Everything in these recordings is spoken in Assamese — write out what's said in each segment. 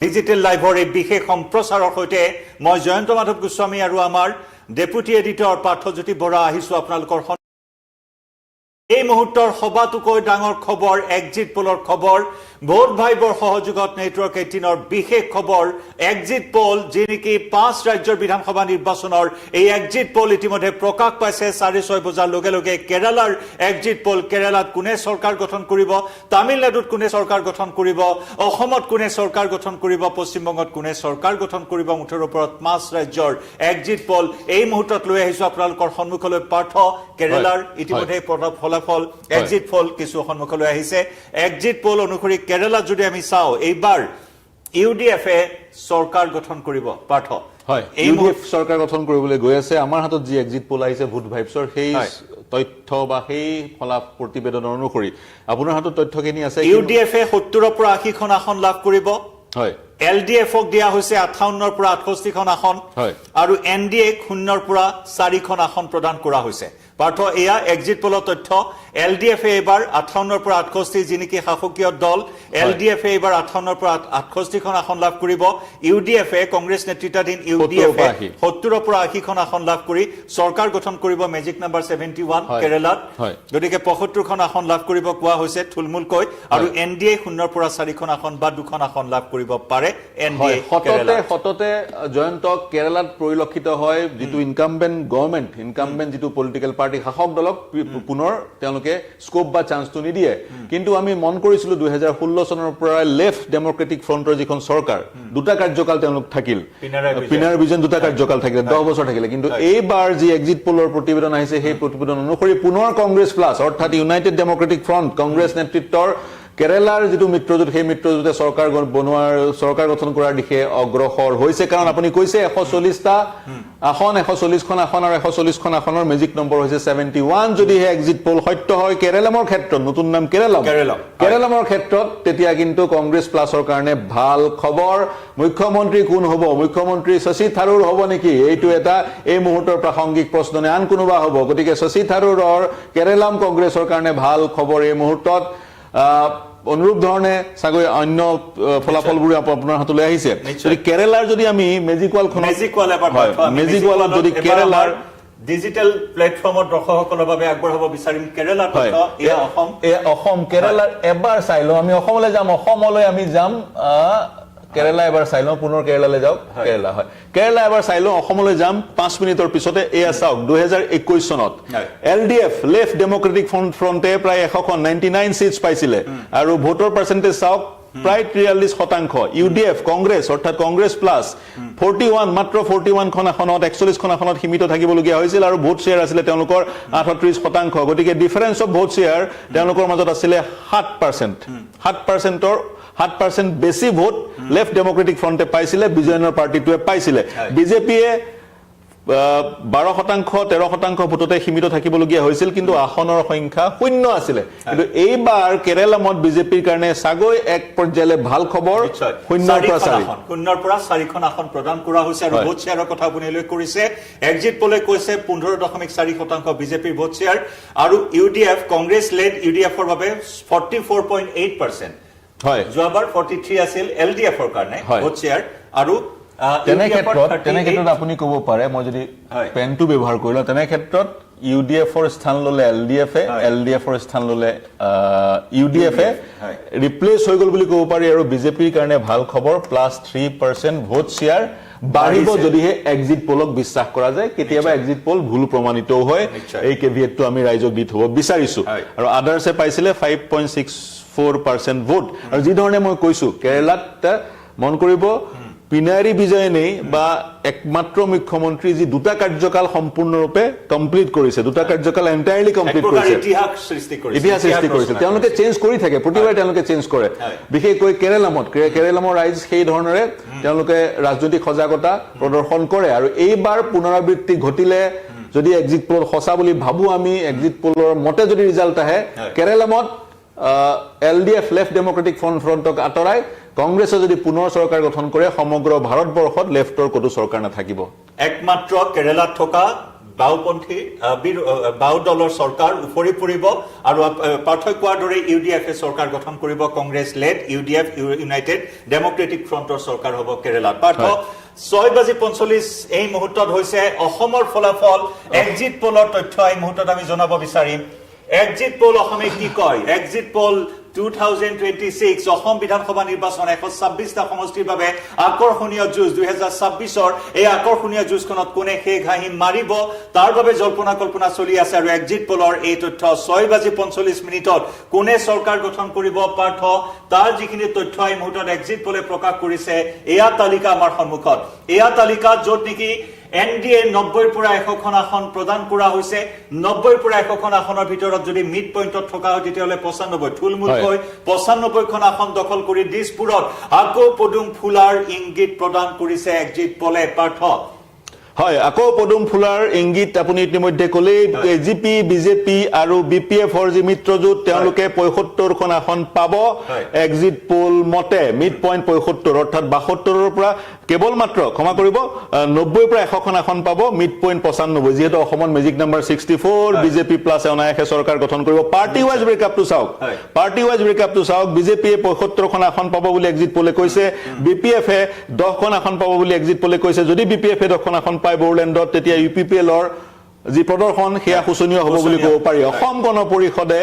ডিজিটেল লাইভৰ এই বিশেষ সম্প্ৰচাৰৰ সৈতে মই জয়ন্ত মাধৱ গোস্বামী আৰু আমাৰ ডেপুটি এডিটৰ পাৰ্থজ্যোতি বৰা আহিছো আপোনালোকৰ এই মুহূৰ্তৰ সবাতোকৈ ডাঙৰ খবৰ এক্সিট পোলৰ খবৰ ভোট ভাইবৰ সহযোগত নেটৱৰ্ক 18ৰ বিশেষ খবৰ এক্সিট পোল যি নেকি 5 ৰাজ্যৰ বিধানসভা নিৰ্বাচনৰ এই এক্সিট পোল ইতিমধ্যে প্ৰকাশ পাইছে 6:30 বজাৰ লগে লগে কেৰালাৰ এক্সিট পোল কেৰালাত কোনে চৰকাৰ গঠন কৰিব তামিলনাডুত কোনে চৰকাৰ গঠন কৰিব অসমত কোনে চৰকাৰ গঠন কৰিব পশ্চিমবংগত কোনে চৰকাৰ গঠন কৰিব মুঠৰ ওপৰত 5 ৰাজ্যৰ এক্সিট পোল এই মুহূৰ্তত লৈ আহিছো আপোনালোকৰ সন্মুখলৈ পাৰ্থ কেৰালাৰ ইতিমধ্যে ফলাফল এক্সিট পোল কিছু সন্মুখলৈ আহিছে এক্সিট পোল অনুসৰি কেৰালা যদি আমি চাও এইবাৰ ইউডিএফে চৰকাৰ গঠন কৰিব পাৰ্থ হয় ইউডিএফ চৰকাৰ গঠন কৰিবলৈ গৈ আছে আমাৰ হাতত যি এক্সিট পোল আহিছে ভোট ভাইবছৰ সেই তথ্য বা সেই ফলাফল প্ৰতিবেদন অনুসৰি আপোনাৰ হাতত তথ্যখিনি আছে ইউডিএফে 70 পৰা 80 খন আসন লাভ কৰিব হয় এলডিএফক দিয়া হৈছে 58 পৰা 68 খন আসন হয় আৰু এনডিএ 0 পৰা 4 খন আসন প্ৰদান কৰা হৈছে পাৰ্থ এয়া এক্সিট পোলৰ তথ্য এলডিএফে এবাৰ 58 পৰা 68 যিনিকি শাসকীয় দল এলডিএফে এবাৰ 58 পৰা 68 খন আসন লাভ কৰিব ইউডিএফে কংগ্ৰেছ নেতৃত্বাধীন ইউডিএফে 70 পৰা 80 খন আসন লাভ কৰি চৰকাৰ গঠন কৰিব মেজিক নাম্বাৰ 71 কেৰালাত গতিকে 75 খন আসন লাভ কৰিব কোৱা হৈছে থুলমুলকৈ আৰু এনডিএ 0 পৰা 4 খন আসন বা 2 খন আসন লাভ কৰিব পাৰে এনডিএ হততে জয়ন্ত কেৰালাত পৰিলক্ষিত হয় যেটো ইনকামবেন্ট গভৰ্নমেন্ট ইনকামবেন্ট যেটো পলিটিক্যাল পাৰ্টি শাসক দলক পুনৰ তেওঁলোকে স্কোপ বা চান্সটো নিদিয়ে কিন্তু আমি মন কৰিছিলো 2016 চনৰ পৰা লেফট ডেমোক্ৰেটিক ফ্ৰণ্টৰ যিখন চৰকাৰ দুটা কাৰ্যকাল তেওঁলোক থাকিল পিনাৰায় বিজয়ন দুটা কাৰ্যকাল থাকিল 10 বছৰ থাকিল কিন্তু এইবাৰ যি এক্সিট পোলৰ প্ৰতিবেদন আহিছে সেই প্ৰতিবেদন অনুসৰি পুনৰ কংগ্ৰেছ প্লাস অৰ্থাৎ ইউনাইটেড ডেমোক্ৰেটিক ফ্ৰণ্ট কংগ্ৰেছ নেতৃত্বৰ কেৰালাৰ যেটো মিত্ৰজোঁট সেই মিত্ৰজোঁটে চৰকাৰ বনোৱাৰ চৰকাৰ গঠন কৰাৰ দিশে অগ্ৰসৰ হৈছে কাৰণ আপুনি কৈছে 140টা আসন 140 খন আসন আৰু 140 খন আসনৰ মেজিক নম্বৰ হৈছে 71 যদি হে এক্সিট পোল সত্য হয় কেৰালামৰ ক্ষেত্ৰত নতুন নাম কেৰালামৰ ক্ষেত্ৰত তেতিয়া কিন্তু কংগ্ৰেছ প্লাছৰ কাৰণে ভাল খবৰ মুখ্যমন্ত্ৰী কোন হ'ব মুখ্যমন্ত্ৰী শশী থাৰুৰ হ'ব নেকি এইটো এটা এই মুহূৰ্তৰ প্ৰাসংগিক প্ৰশ্ন নে আন কোনোবা হ'ব গতিকে শশী থাৰুৰৰ কেৰালাম কংগ্ৰেছৰ কাৰণে ভাল খবৰ এই মুহূৰ্তত অনুৰূপ ধৰণে সাগৈ অন্য ফলাফলবোৰ আপোনাৰ হাতলৈ আহিছে যদি কেৰালাৰ যদি আমি মেজিকৱাল যদি কেৰালাৰ ডিজিটেল প্লেটফৰ্মত দৰ্শকসকলৰ বাবে আগবঢ়াব বিচাৰিম কেৰালাৰ কথা অসম কেৰালাৰ এবাৰ চাইলো আমি অসমলৈ যাম কেৰালা এবাৰ চাইলো পুনৰ কেৰালালৈ যাওক কেৰালা হয় কেৰালা এবাৰ চাইলো অসমলৈ যাম 5 মিনিটৰ পিছতে এয়া চাওক 2021 চনত এলডিএফ লেফট ডেমোক্ৰেটিক ফ্ৰণ্টে প্ৰায় 199 সিটস পাইছিলে আৰু ভোটৰ পাৰ্চেন্টেজ চাওক প্ৰায় 43% ইউডিএফ কংগ্ৰেছ অৰ্থাৎ কংগ্ৰেছ প্লাস 41 মাত্ৰ 41 খন আসনত 41 খন আসনত সীমিত থাকিবলগীয়া হৈছিল আৰু ভোট শেয়াৰ আছিল তেওঁলোকৰ 38% গতিকে ডিফাৰেন্স অফ ভোট শেয়াৰ তেওঁলোকৰ মাজত আছিল 7% বেছি ভোট লেফট ডেমোক্ৰেটিক ফ্ৰণ্টে পাইছিলে বিজয়নৰ পাৰ্টিটোৱে পাইছিলে বিজেপিয়ে 12% 13% ভোটতে সীমিত থাকিবলগীয়া হৈছিল কিন্তু আসনৰ সংখ্যা শূন্য আছিল কিন্তু এইবাৰ কেৰালামত বিজেপিৰ কাৰণে সাগৈ এক পৰ্যায়লৈ ভাল খবৰ শূন্যৰ পৰা 4 খন আসন প্ৰদান কৰা হৈছে আৰু ভোট শেয়াৰৰ কথা আপুনি লৈ কৰিছে এক্সিট পোলে কৈছে 15.4% বিজেপিৰ ভোট শেয়াৰ আৰু ইউডিএফ কংগ্ৰেছ লেড ইউডিএফৰ বাবে 44.8% হয় যোৱাবাৰ 43 আছিল এলডিএফৰ কাৰণে ভোট শেয়াৰ আৰু তেনে ক্ষেত্ৰত আপুনি ক'ব পাৰে মই যদি পেনটো ব্যৱহাৰ কৰিলো তেনে ক্ষেত্ৰত ইউডিএফৰ স্থান ললে এলডিএফৰ স্থান ললে ইউডিএফে ৰিপ্লেস হৈ গল বুলি ক'ব পাৰি আৰু বিজেপিৰ কাৰণে ভাল খবৰ +3% ভোট শেয়াৰ বাঢ়িব যদিহে এক্সিট পোলক বিশ্বাস কৰা যায় কেতিয়াবা এক্সিট পোল ভুল প্ৰমাণিতও হয় এই কেভিয়েটটো আমি ৰাইজক দি থব বিচাৰিছো আৰু আদাৰ্ছে পাইছিলে 5.64% ভোট আৰু যি ধৰণে মই কৈছো কেৰালাত মন কৰিব পিনাৰী বিজয়নে বা একমাত্ৰ মুখ্যমন্ত্ৰী যি দুটা কাৰ্যকাল সম্পূৰ্ণৰূপে কমপ্লিট কৰিছে দুটা কাৰ্যকাল এন্টায়াৰলি কমপ্লিট কৰিছে ইতিহাস সৃষ্টি কৰিছে তেওঁলোকে চেঞ্জ কৰি থাকে প্ৰতিবাৰ তেওঁলোকে চেঞ্জ কৰে বিশেষকৈ কেৰালামৰ ৰাইজ সেই ধৰণৰে তেওঁলোকে ৰাজনৈতিক সজাগতা প্ৰদৰ্শন কৰে আৰু এইবাৰ পুনৰাবৃত্তি ঘটিলে যদি এক্সিট পোল সঁচা বুলি ভাবো আমি এক্সিট পোলৰ মতে যদি ৰিজাল্ট আহে কেৰালামত এলডিএফ লেফট ডেমোক্ৰেটিক ফ্ৰণ্টক আতৰাই কংগ্ৰেছে যদি পুনৰ চৰকাৰ গঠন কৰে সমগ্ৰ ভাৰতবৰ্ষত লেফটৰ কোনো চৰকাৰ নাথাকিব একমাত্ৰ কেৰালাত থকা বাওপন্থী বাও দলৰ চৰকাৰ উফৰি পৰিব আৰু পাৰ্থক্য কোৱাৰ দৰে ইউডিএফে চৰকাৰ গঠন কৰিব Congress led UDF united democratic ফ্ৰণ্টৰ চৰকাৰ হ'ব কেৰালাত পাৰ্থ 6:45 এই মুহূৰ্তত হৈছে অসমৰ ফলাফল এক্সিট পোলৰ তথ্য এই মুহূৰ্তত আমি জনাব বিচাৰিম এক্সিট পোল অসমে কি কয় এক্সিট পোল 2026 অসম বিধানসভা নিৰ্বাচন 126টা সমষ্টিৰ বাবে আকৰ্ষণীয় যুঁজ 2026ৰ এই আকৰ্ষণীয় যুঁজখনত কোনে সেই ঘাঁহি মাৰিব তাৰ বাবে জল্পনা কল্পনা চলি আছে আৰু এক্সিট পোলৰ এই তথ্য 6:45 কোনে চৰকাৰ গঠন কৰিব পাৰ্থ তাৰ যিখিনি তথ্য এই মুহূৰ্তত এক্সিট পোলে প্ৰকাশ কৰিছে এয়া তালিকা আমাৰ সন্মুখত এয়া তালিকা য'ত নেকি এনডিএ 90 পৰা 100খন আসন প্ৰদান কৰা হৈছে 90 পৰা 100খন আসনৰ ভিতৰত যদি মিড পইণ্টত থকা হয় তেতিয়াহলে 95 থুলমূলকৈ 95খন আসন দখল কৰি দিছপুৰত আকৌ পদুম ফুলাৰ ইংগিত প্ৰদান কৰিছে এক্সিট পোলে পাৰ্থ হয় আকৌ পদুম ফুলাৰ ইংগিত আপুনি ইতিমধ্যে ক'লেই এজিপি বিজেপি আৰু বিপিএফৰ যি মিত্ৰজোঁট তেওঁলোকে 75খন আসন পাব এক্সিট পোল মতে মিড পইণ্ট 75 অৰ্থাৎ 72ৰ পৰা কেৱল মাত্ৰ ক্ষমা কৰিব 90 পৰা 100খন আসন পাব মিড পইণ্ট 95 যিহেতু অসমত মেজিক নাম্বাৰ 64 বিজেপি প্লাছ অনায়াসে চৰকাৰ গঠন কৰিব পাৰ্টি ৱাইজ ব্ৰেকআপটো চাওক বিজেপিয়ে 75খন আসন পাব বুলি এক্সিট পোলে কৈছে বিপিএফে 10খন আসন পাব বুলি এক্সিট পোলে কৈছে যদি বিপিএফে 10খন আসন পায় বড়োলেণ্ডত তেতিয়া ইউপিপিএলৰ যি প্ৰদৰ্শন সেয়া শোচনীয় হ'ব বুলি ক'ব পাৰি অসম গণ পৰিষদে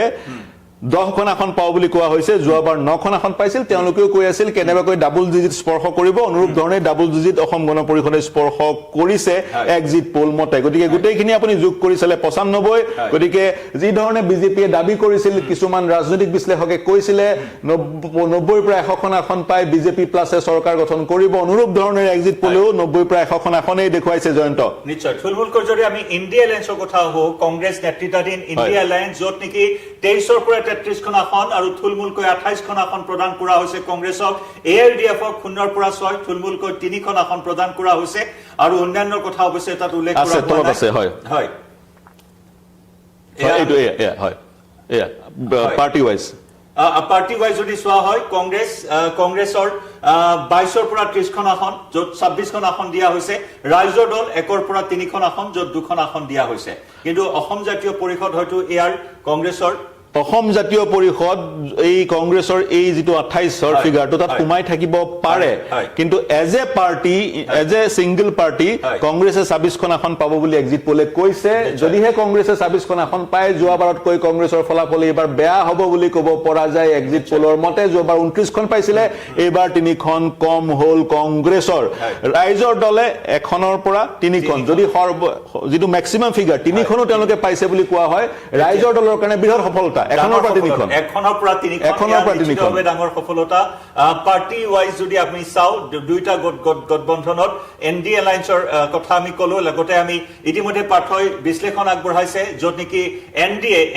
10খন আসন পাও বুলি কোৱা হৈছে যোৱাবাৰ 9খন আসন পাইছিল তেওঁলোকেও কৈ আছিল কেনেবাকৈ ডাবল ডিজিট স্পৰ্শ কৰিব অনুৰূপ ধৰণে ডাবল ডিজিট অসম গণ পৰিষদে স্পৰ্শ কৰিছে এক্সিট পোল মতে গতিকে গোটেইখিনি আপুনি যোগ কৰিছিলে 95 গতিকে যি ধৰণে বিজেপিয়ে দাবী কৰিছিল কিছুমান ৰাজনৈতিক বিশ্লেষকে কৈছিলে 90 পৰা 100খন আসন পাই বিজেপি প্লাছে চৰকাৰ গঠন কৰিব অনুৰূপ ধৰণে এক্সিট পোলেও 90 পৰা 100খন আসনেই দেখুৱাইছে জয়ন্ত নিশ্চয় থুলমূলকৈ যদি আমি ইণ্ডিয়া এলায়েন্সৰ কথা হও কংগ্ৰেছ নেতৃত্বাধীন ইণ্ডিয়া এলায়েন্স য'ত নেকি 23ৰ পৰা 33খন আসন আৰু থুলমূলকৈ 28খন আসন প্ৰদান কৰা হৈছে কংগ্ৰেছক এআইডিএফক 0 পৰা 6 থুলমূলকৈ 3খন আসন প্ৰদান কৰা হৈছে আৰু অন্যান্য কথা অৱশ্যে তাত উল্লেখ কৰা আছে হয় পাৰ্টি ৱাইজ যদি চোৱা হয় কংগ্ৰেছৰ 22ৰ পৰা 30খন আসন য'ত 26খন আসন দিয়া হৈছে ৰাইজৰ দল 1ৰ পৰা 3খন আসন য'ত 2খন আসন দিয়া হৈছে কিন্তু অসম জাতীয় পৰিষদ হয়তো এয়াৰ কংগ্ৰেছৰ অসম জাতীয় পৰিষদ এই কংগ্ৰেছৰ এই যেটো 28ৰ ফিগাৰটো তাত কমাই থাকিব পাৰে কিন্তু as a party as a single party কংগ্ৰেছে 26খন আসন পাব বুলি এক্সিট পোলে কৈছে যদিহে কংগ্ৰেছে 26খন আসন পায় যোৱাবাৰত কৈ কংগ্ৰেছৰ ফলাফল এবাৰ বেয়া হ'ব বুলি ক'ব পৰা যায় এক্সিট পোলৰ মতে যোৱাবাৰ 29খন পাইছিলে এবাৰ 3খন কম হ'ল কংগ্ৰেছৰ ৰাইজৰ দলে এখনৰ পৰা 3খন যদি যেটো ম্যাক্সিমাম ফিগাৰ 3খনো তেওঁলোকে পাইছে বুলি কোৱা হয় ৰাইজৰ দলৰ কাৰণে বৃহৎ সফলতা এখনৰ পৰা 3খন ডাঙৰ সফলতা পাৰ্টি ৱাইজ যদি আমি চাও দুইটা গঠবন্ধনত এনডি এলায়েন্সৰ কথা আমি কলো লগতে আমি ইতিমধ্যে পাৰ্থই বিশ্লেষণ আগবঢ়াইছে য'ত নেকি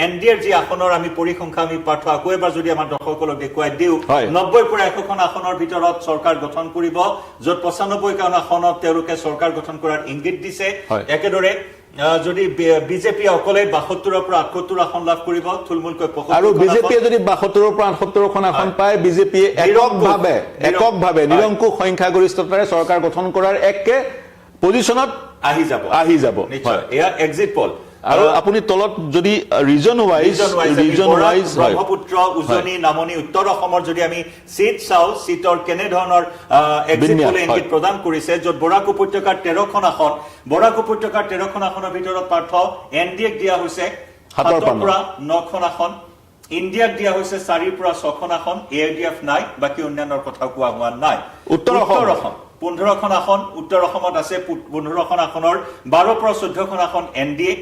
এনডিএৰ যি আসনৰ আমি পৰিসংখ্যা আমি পাৰ্থ আকৌ এবাৰ যদি আমাৰ দৰ্শকসকলক দেখুৱাই দিও 90 পৰা 100খন আসনৰ ভিতৰত চৰকাৰ গঠন কৰিব য'ত 95খন আসনত তেওঁলোকে চৰকাৰ গঠন কৰাৰ ইংগিত দিছে একেদৰে যদি বিজেপি অকলে 72ৰ পৰা 78 আসন লাভ কৰিব থুলমূলকৈ আৰু বিজেপিয়ে যদি 72ৰ পৰা 78খন আসন পায় বিজেপিয়ে এককভাৱে নিৰংকুশ সংখ্যাগৰিষ্ঠতাৰে চৰকাৰ গঠন কৰাৰ একে পজিশনত আহি যাব নিশ্চয় এয়া এক্সিট পোল আৰু আপুনি তলত যদি ৰিজন ৱাইজ ব্ৰহ্মপুত্ৰ উজনি নামনি উত্তৰ অসমৰ যদি আমি সিট চাও সিটৰ কেনে ধৰণৰ এক্সিট পোলে ইংগিত প্ৰদান কৰিছে য'ত বৰাক উপত্যকাৰ 13খন আসন বৰাক উপত্যকাৰ 13খন আসনৰ ভিতৰত পাৰ্থ এনডিএক দিয়া হৈছে 7ৰ পৰা 9খন আসন ইণ্ডিয়াক দিয়া হৈছে 4ৰ পৰা 6খন আসন এআইডিএফ নাই বাকি অন্যান্যৰ কথা কোৱা হোৱা নাই উত্তৰ অসম 15খন আসন উত্তৰ অসমত আছে 15খন আসনৰ 12 পৰা 14খন আসন এনডিএ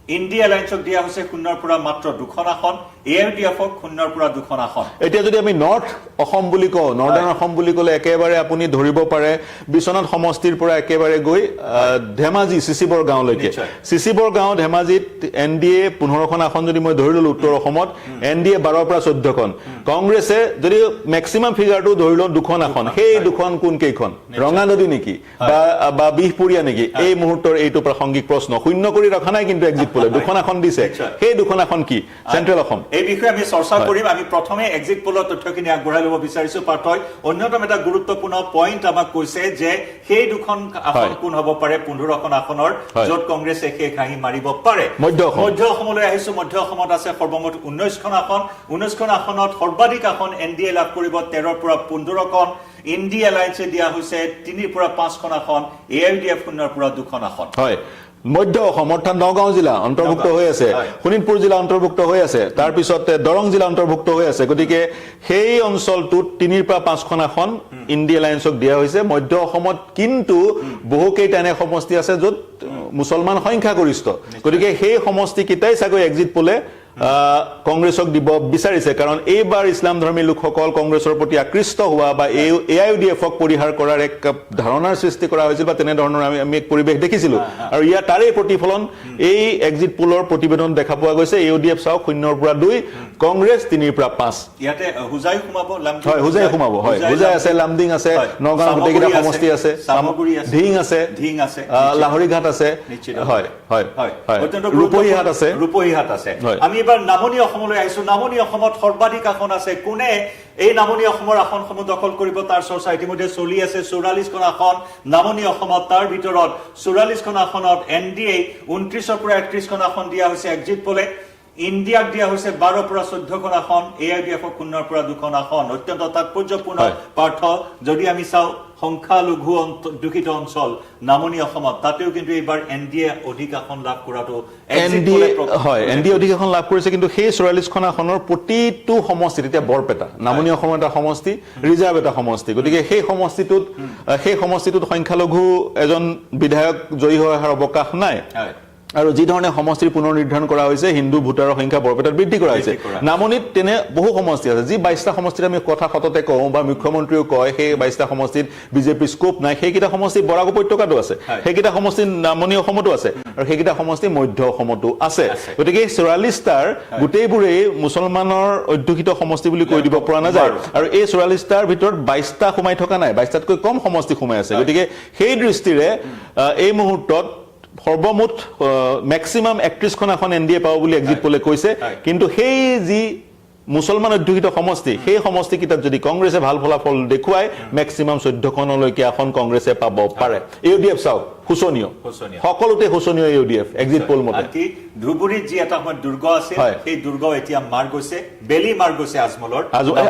ইণ্ডিয়া এলায়েন্সক দিয়া হৈছে 0ৰ পৰা মাত্ৰ 2খন আসন এআইডিএফক 0ৰ পৰা 2খন আসন এতিয়া যদি আমি নৰ্থ অসম বুলি কওঁ নৰ্দাৰ্ণ অসম বুলি ক'লে একেবাৰে আপুনি ধৰিব পাৰে বিশ্বনাথ সমষ্টিৰ পৰা একেবাৰে গৈ ধেমাজি চিচিবৰ গাঁৱলৈকে চিচিবৰ গাঁও ধেমাজিত এনডিএ 15খন আসন যদি মই ধৰি ললো উত্তৰ অসমত এনডিএ 12ৰ পৰা 14খন কংগ্ৰেছে যদি ম্যাক্সিমাম ফিগাৰটো ধৰি লওঁ 2খন আসন সেই 2খন কোন কেইখন ৰঙা নদী নেকি বা বিহপুৰীয়া নেকি এই মুহূৰ্তৰ এইটো প্ৰাসংগিক প্ৰশ্ন শূন্য কৰি ৰখা নাই কিন্তু এক্সিট পোলে 2খন আসন দিছে সেই 2খন আসন কি চেন্ট্ৰেল অসম এই বিষয়ে আমি চৰ্চা কৰিম আমি প্ৰথমে এক্সিট পোলৰ তথ্যখিনি আগবঢ়াই ল'ব বিচাৰিছো পাৰ্থই অন্যতম এটা গুৰুত্বপূৰ্ণ পইণ্ট আমাক কৈছে যে সেই দুখন আসন কোন হ'ব পাৰে 15খন আসনৰ য'ত কংগ্ৰেছে শেষ হাঁহি মাৰিব পাৰে মধ্য অসমলৈ আহিছো মধ্য অসমত আছে সৰ্বমুঠ 19খন আসন 19খন আসনত সৰ্বাধিক আসন এনডিএ লাভ কৰিব 13ৰ পৰা 15খন ইণ্ডিয়া এলায়েন্সে দিয়া হৈছে 3ৰ পৰা 5খন আসন এআইইউডিএফ 0ৰ পৰা 2খন আসন হয় মধ্য অসম অৰ্থাৎ নগাঁও জিলা অন্তৰ্ভুক্ত হৈ আছে শোণিতপুৰ জিলা অন্তৰ্ভুক্ত হৈ আছে তাৰ পিছত দৰং জিলা অন্তৰ্ভুক্ত হৈ আছে গতিকে সেই অঞ্চলটোত 3ৰ পৰা 5খন আসন ইণ্ডিয়া এলায়েন্সক দিয়া হৈছে মধ্য অসমত কিন্তু বহুকেইটা এনে সমষ্টি আছে য'ত মুছলমান সংখ্যাগৰিষ্ঠ গতিকে সেই সমষ্টি কিটাই চাগৈ এক্সিট পোলে কংগ্ৰেছক দিব বিচাৰিছে কাৰণ এইবাৰ ইছলাম ধৰ্মী লোকসকল কংগ্ৰেছৰ প্ৰতি আকৃষ্ট হোৱা বা এআইইউডিএফক পৰিহাৰ কৰাৰ এক ধাৰণাৰ সৃষ্টি কৰা হৈছিল বা তেনে ধৰণৰ আমি এক পৰিৱেশ দেখিছিলোঁ আৰু ইয়াৰ তাৰে প্ৰতিফলন এই এক্সিট পোলৰ প্ৰতিবেদন দেখা পোৱা গৈছে এআইইউডিএফ চাওক 0ৰ পৰা 2 কংগ্ৰেছ 3ৰ পৰা 5 ইয়াতে হুজাই সোমাব লামডিং হয় হুজাই সোমাব হয় হুজাই আছে লামডিং আছে নগাঁও গোটেইকেইটা সমষ্টি আছে ধিং আছে লাহৰীঘাট আছে হয় হয় হয় ৰূপহীহাট আছে আমি এবাৰ নামনি অসমলৈ আহিছো নামনি অসমত সৰ্বাধিক আসন আছে কোনে এই নামনি অসমৰ আসনসমূহ দখল কৰিব তাৰ চৰ্চা ইতিমধ্যে চলি আছে 44খন আসন নামনি অসমত তাৰ ভিতৰত 44খন আসনত এনডিএ 29ৰ পৰা 31খন আসন দিয়া হৈছে এক্সিট পোলে ইণ্ডিয়াক দিয়া হৈছে 12ৰ পৰা 14খন আসন এআইইউডিএফক 0ৰ পৰা 2খন আসন অত্যন্ত তাৎপৰ্যপূৰ্ণ পাৰ্থ যদি আমি চাওঁ সংখ্যালঘু দূষিত অঞ্চল নামনি অসমত তাতেও কিন্তু এইবাৰ এনডিএ অধিক আসন লাভ কৰাটো এনডিএ অধিক আসন লাভ কৰিছে কিন্তু সেই 44খন আসনৰ প্ৰতিটো সমষ্টিত এতিয়া বৰপেটা নামনি অসমৰ এটা সমষ্টি ৰিজাৰ্ভ এটা সমষ্টি গতিকে সেই সমষ্টিটোত সংখ্যালঘু এজন বিধায়ক জয়ী হৈ অহাৰ অৱকাশ নাই আৰু যি ধৰণে সমষ্টিৰ পুনৰ নিৰ্ধাৰণ কৰা হৈছে হিন্দু ভোটাৰৰ সংখ্যা বৰপেটাত বৃদ্ধি কৰা হৈছে নামনিত তেনে বহু সমষ্টি আছে যি 22টা সমষ্টিত আমি কথা সততে কওঁ বা মুখ্যমন্ত্ৰীও কয় সেই 22টা সমষ্টিত বিজেপিৰ স্কোপ নাই সেইকেইটা সমষ্টি বৰাক উপত্যকাতো আছে সেইকেইটা সমষ্টি নামনি অসমতো আছে আৰু সেইকেইটা সমষ্টি মধ্য অসমতো আছে গতিকে 44টাৰ গোটেইবোৰেই মুছলমানৰ অধ্যুষিত সমষ্টি বুলি কৈ দিব পৰা নাযায় আৰু এই 44টাৰ ভিতৰত 22টা সোমাই থকা নাই 22টাতকৈ কম সমষ্টি সোমাই আছে গতিকে সেই দৃষ্টিৰে এই মুহূৰ্তত সৰ্বমুঠ ম্যাক্সিমাম 31খন আসন এনডিএ পাব বুলি এক্সিট পোলে কৈছে কিন্তু সেই যি মুছলমান অধ্যুষিত সমষ্টি সেই সমষ্টি কিটাত যদি কংগ্ৰেছে ভাল ফলাফল দেখুৱায় ম্যাক্সিমাম 14খনলৈকে আসন কংগ্ৰেছে পাব পাৰে ইউডিএফ চাওক হুছনীয় সকলোতে হুছনীয় ইউডিএফ এক্সিট পোল মতে কি ধুবুৰীত যি এটা সময় দুৰ্গ আছে সেই দুৰ্গ এতিয়া মাৰ গৈছে বেলি মাৰ গৈছে আজমলৰ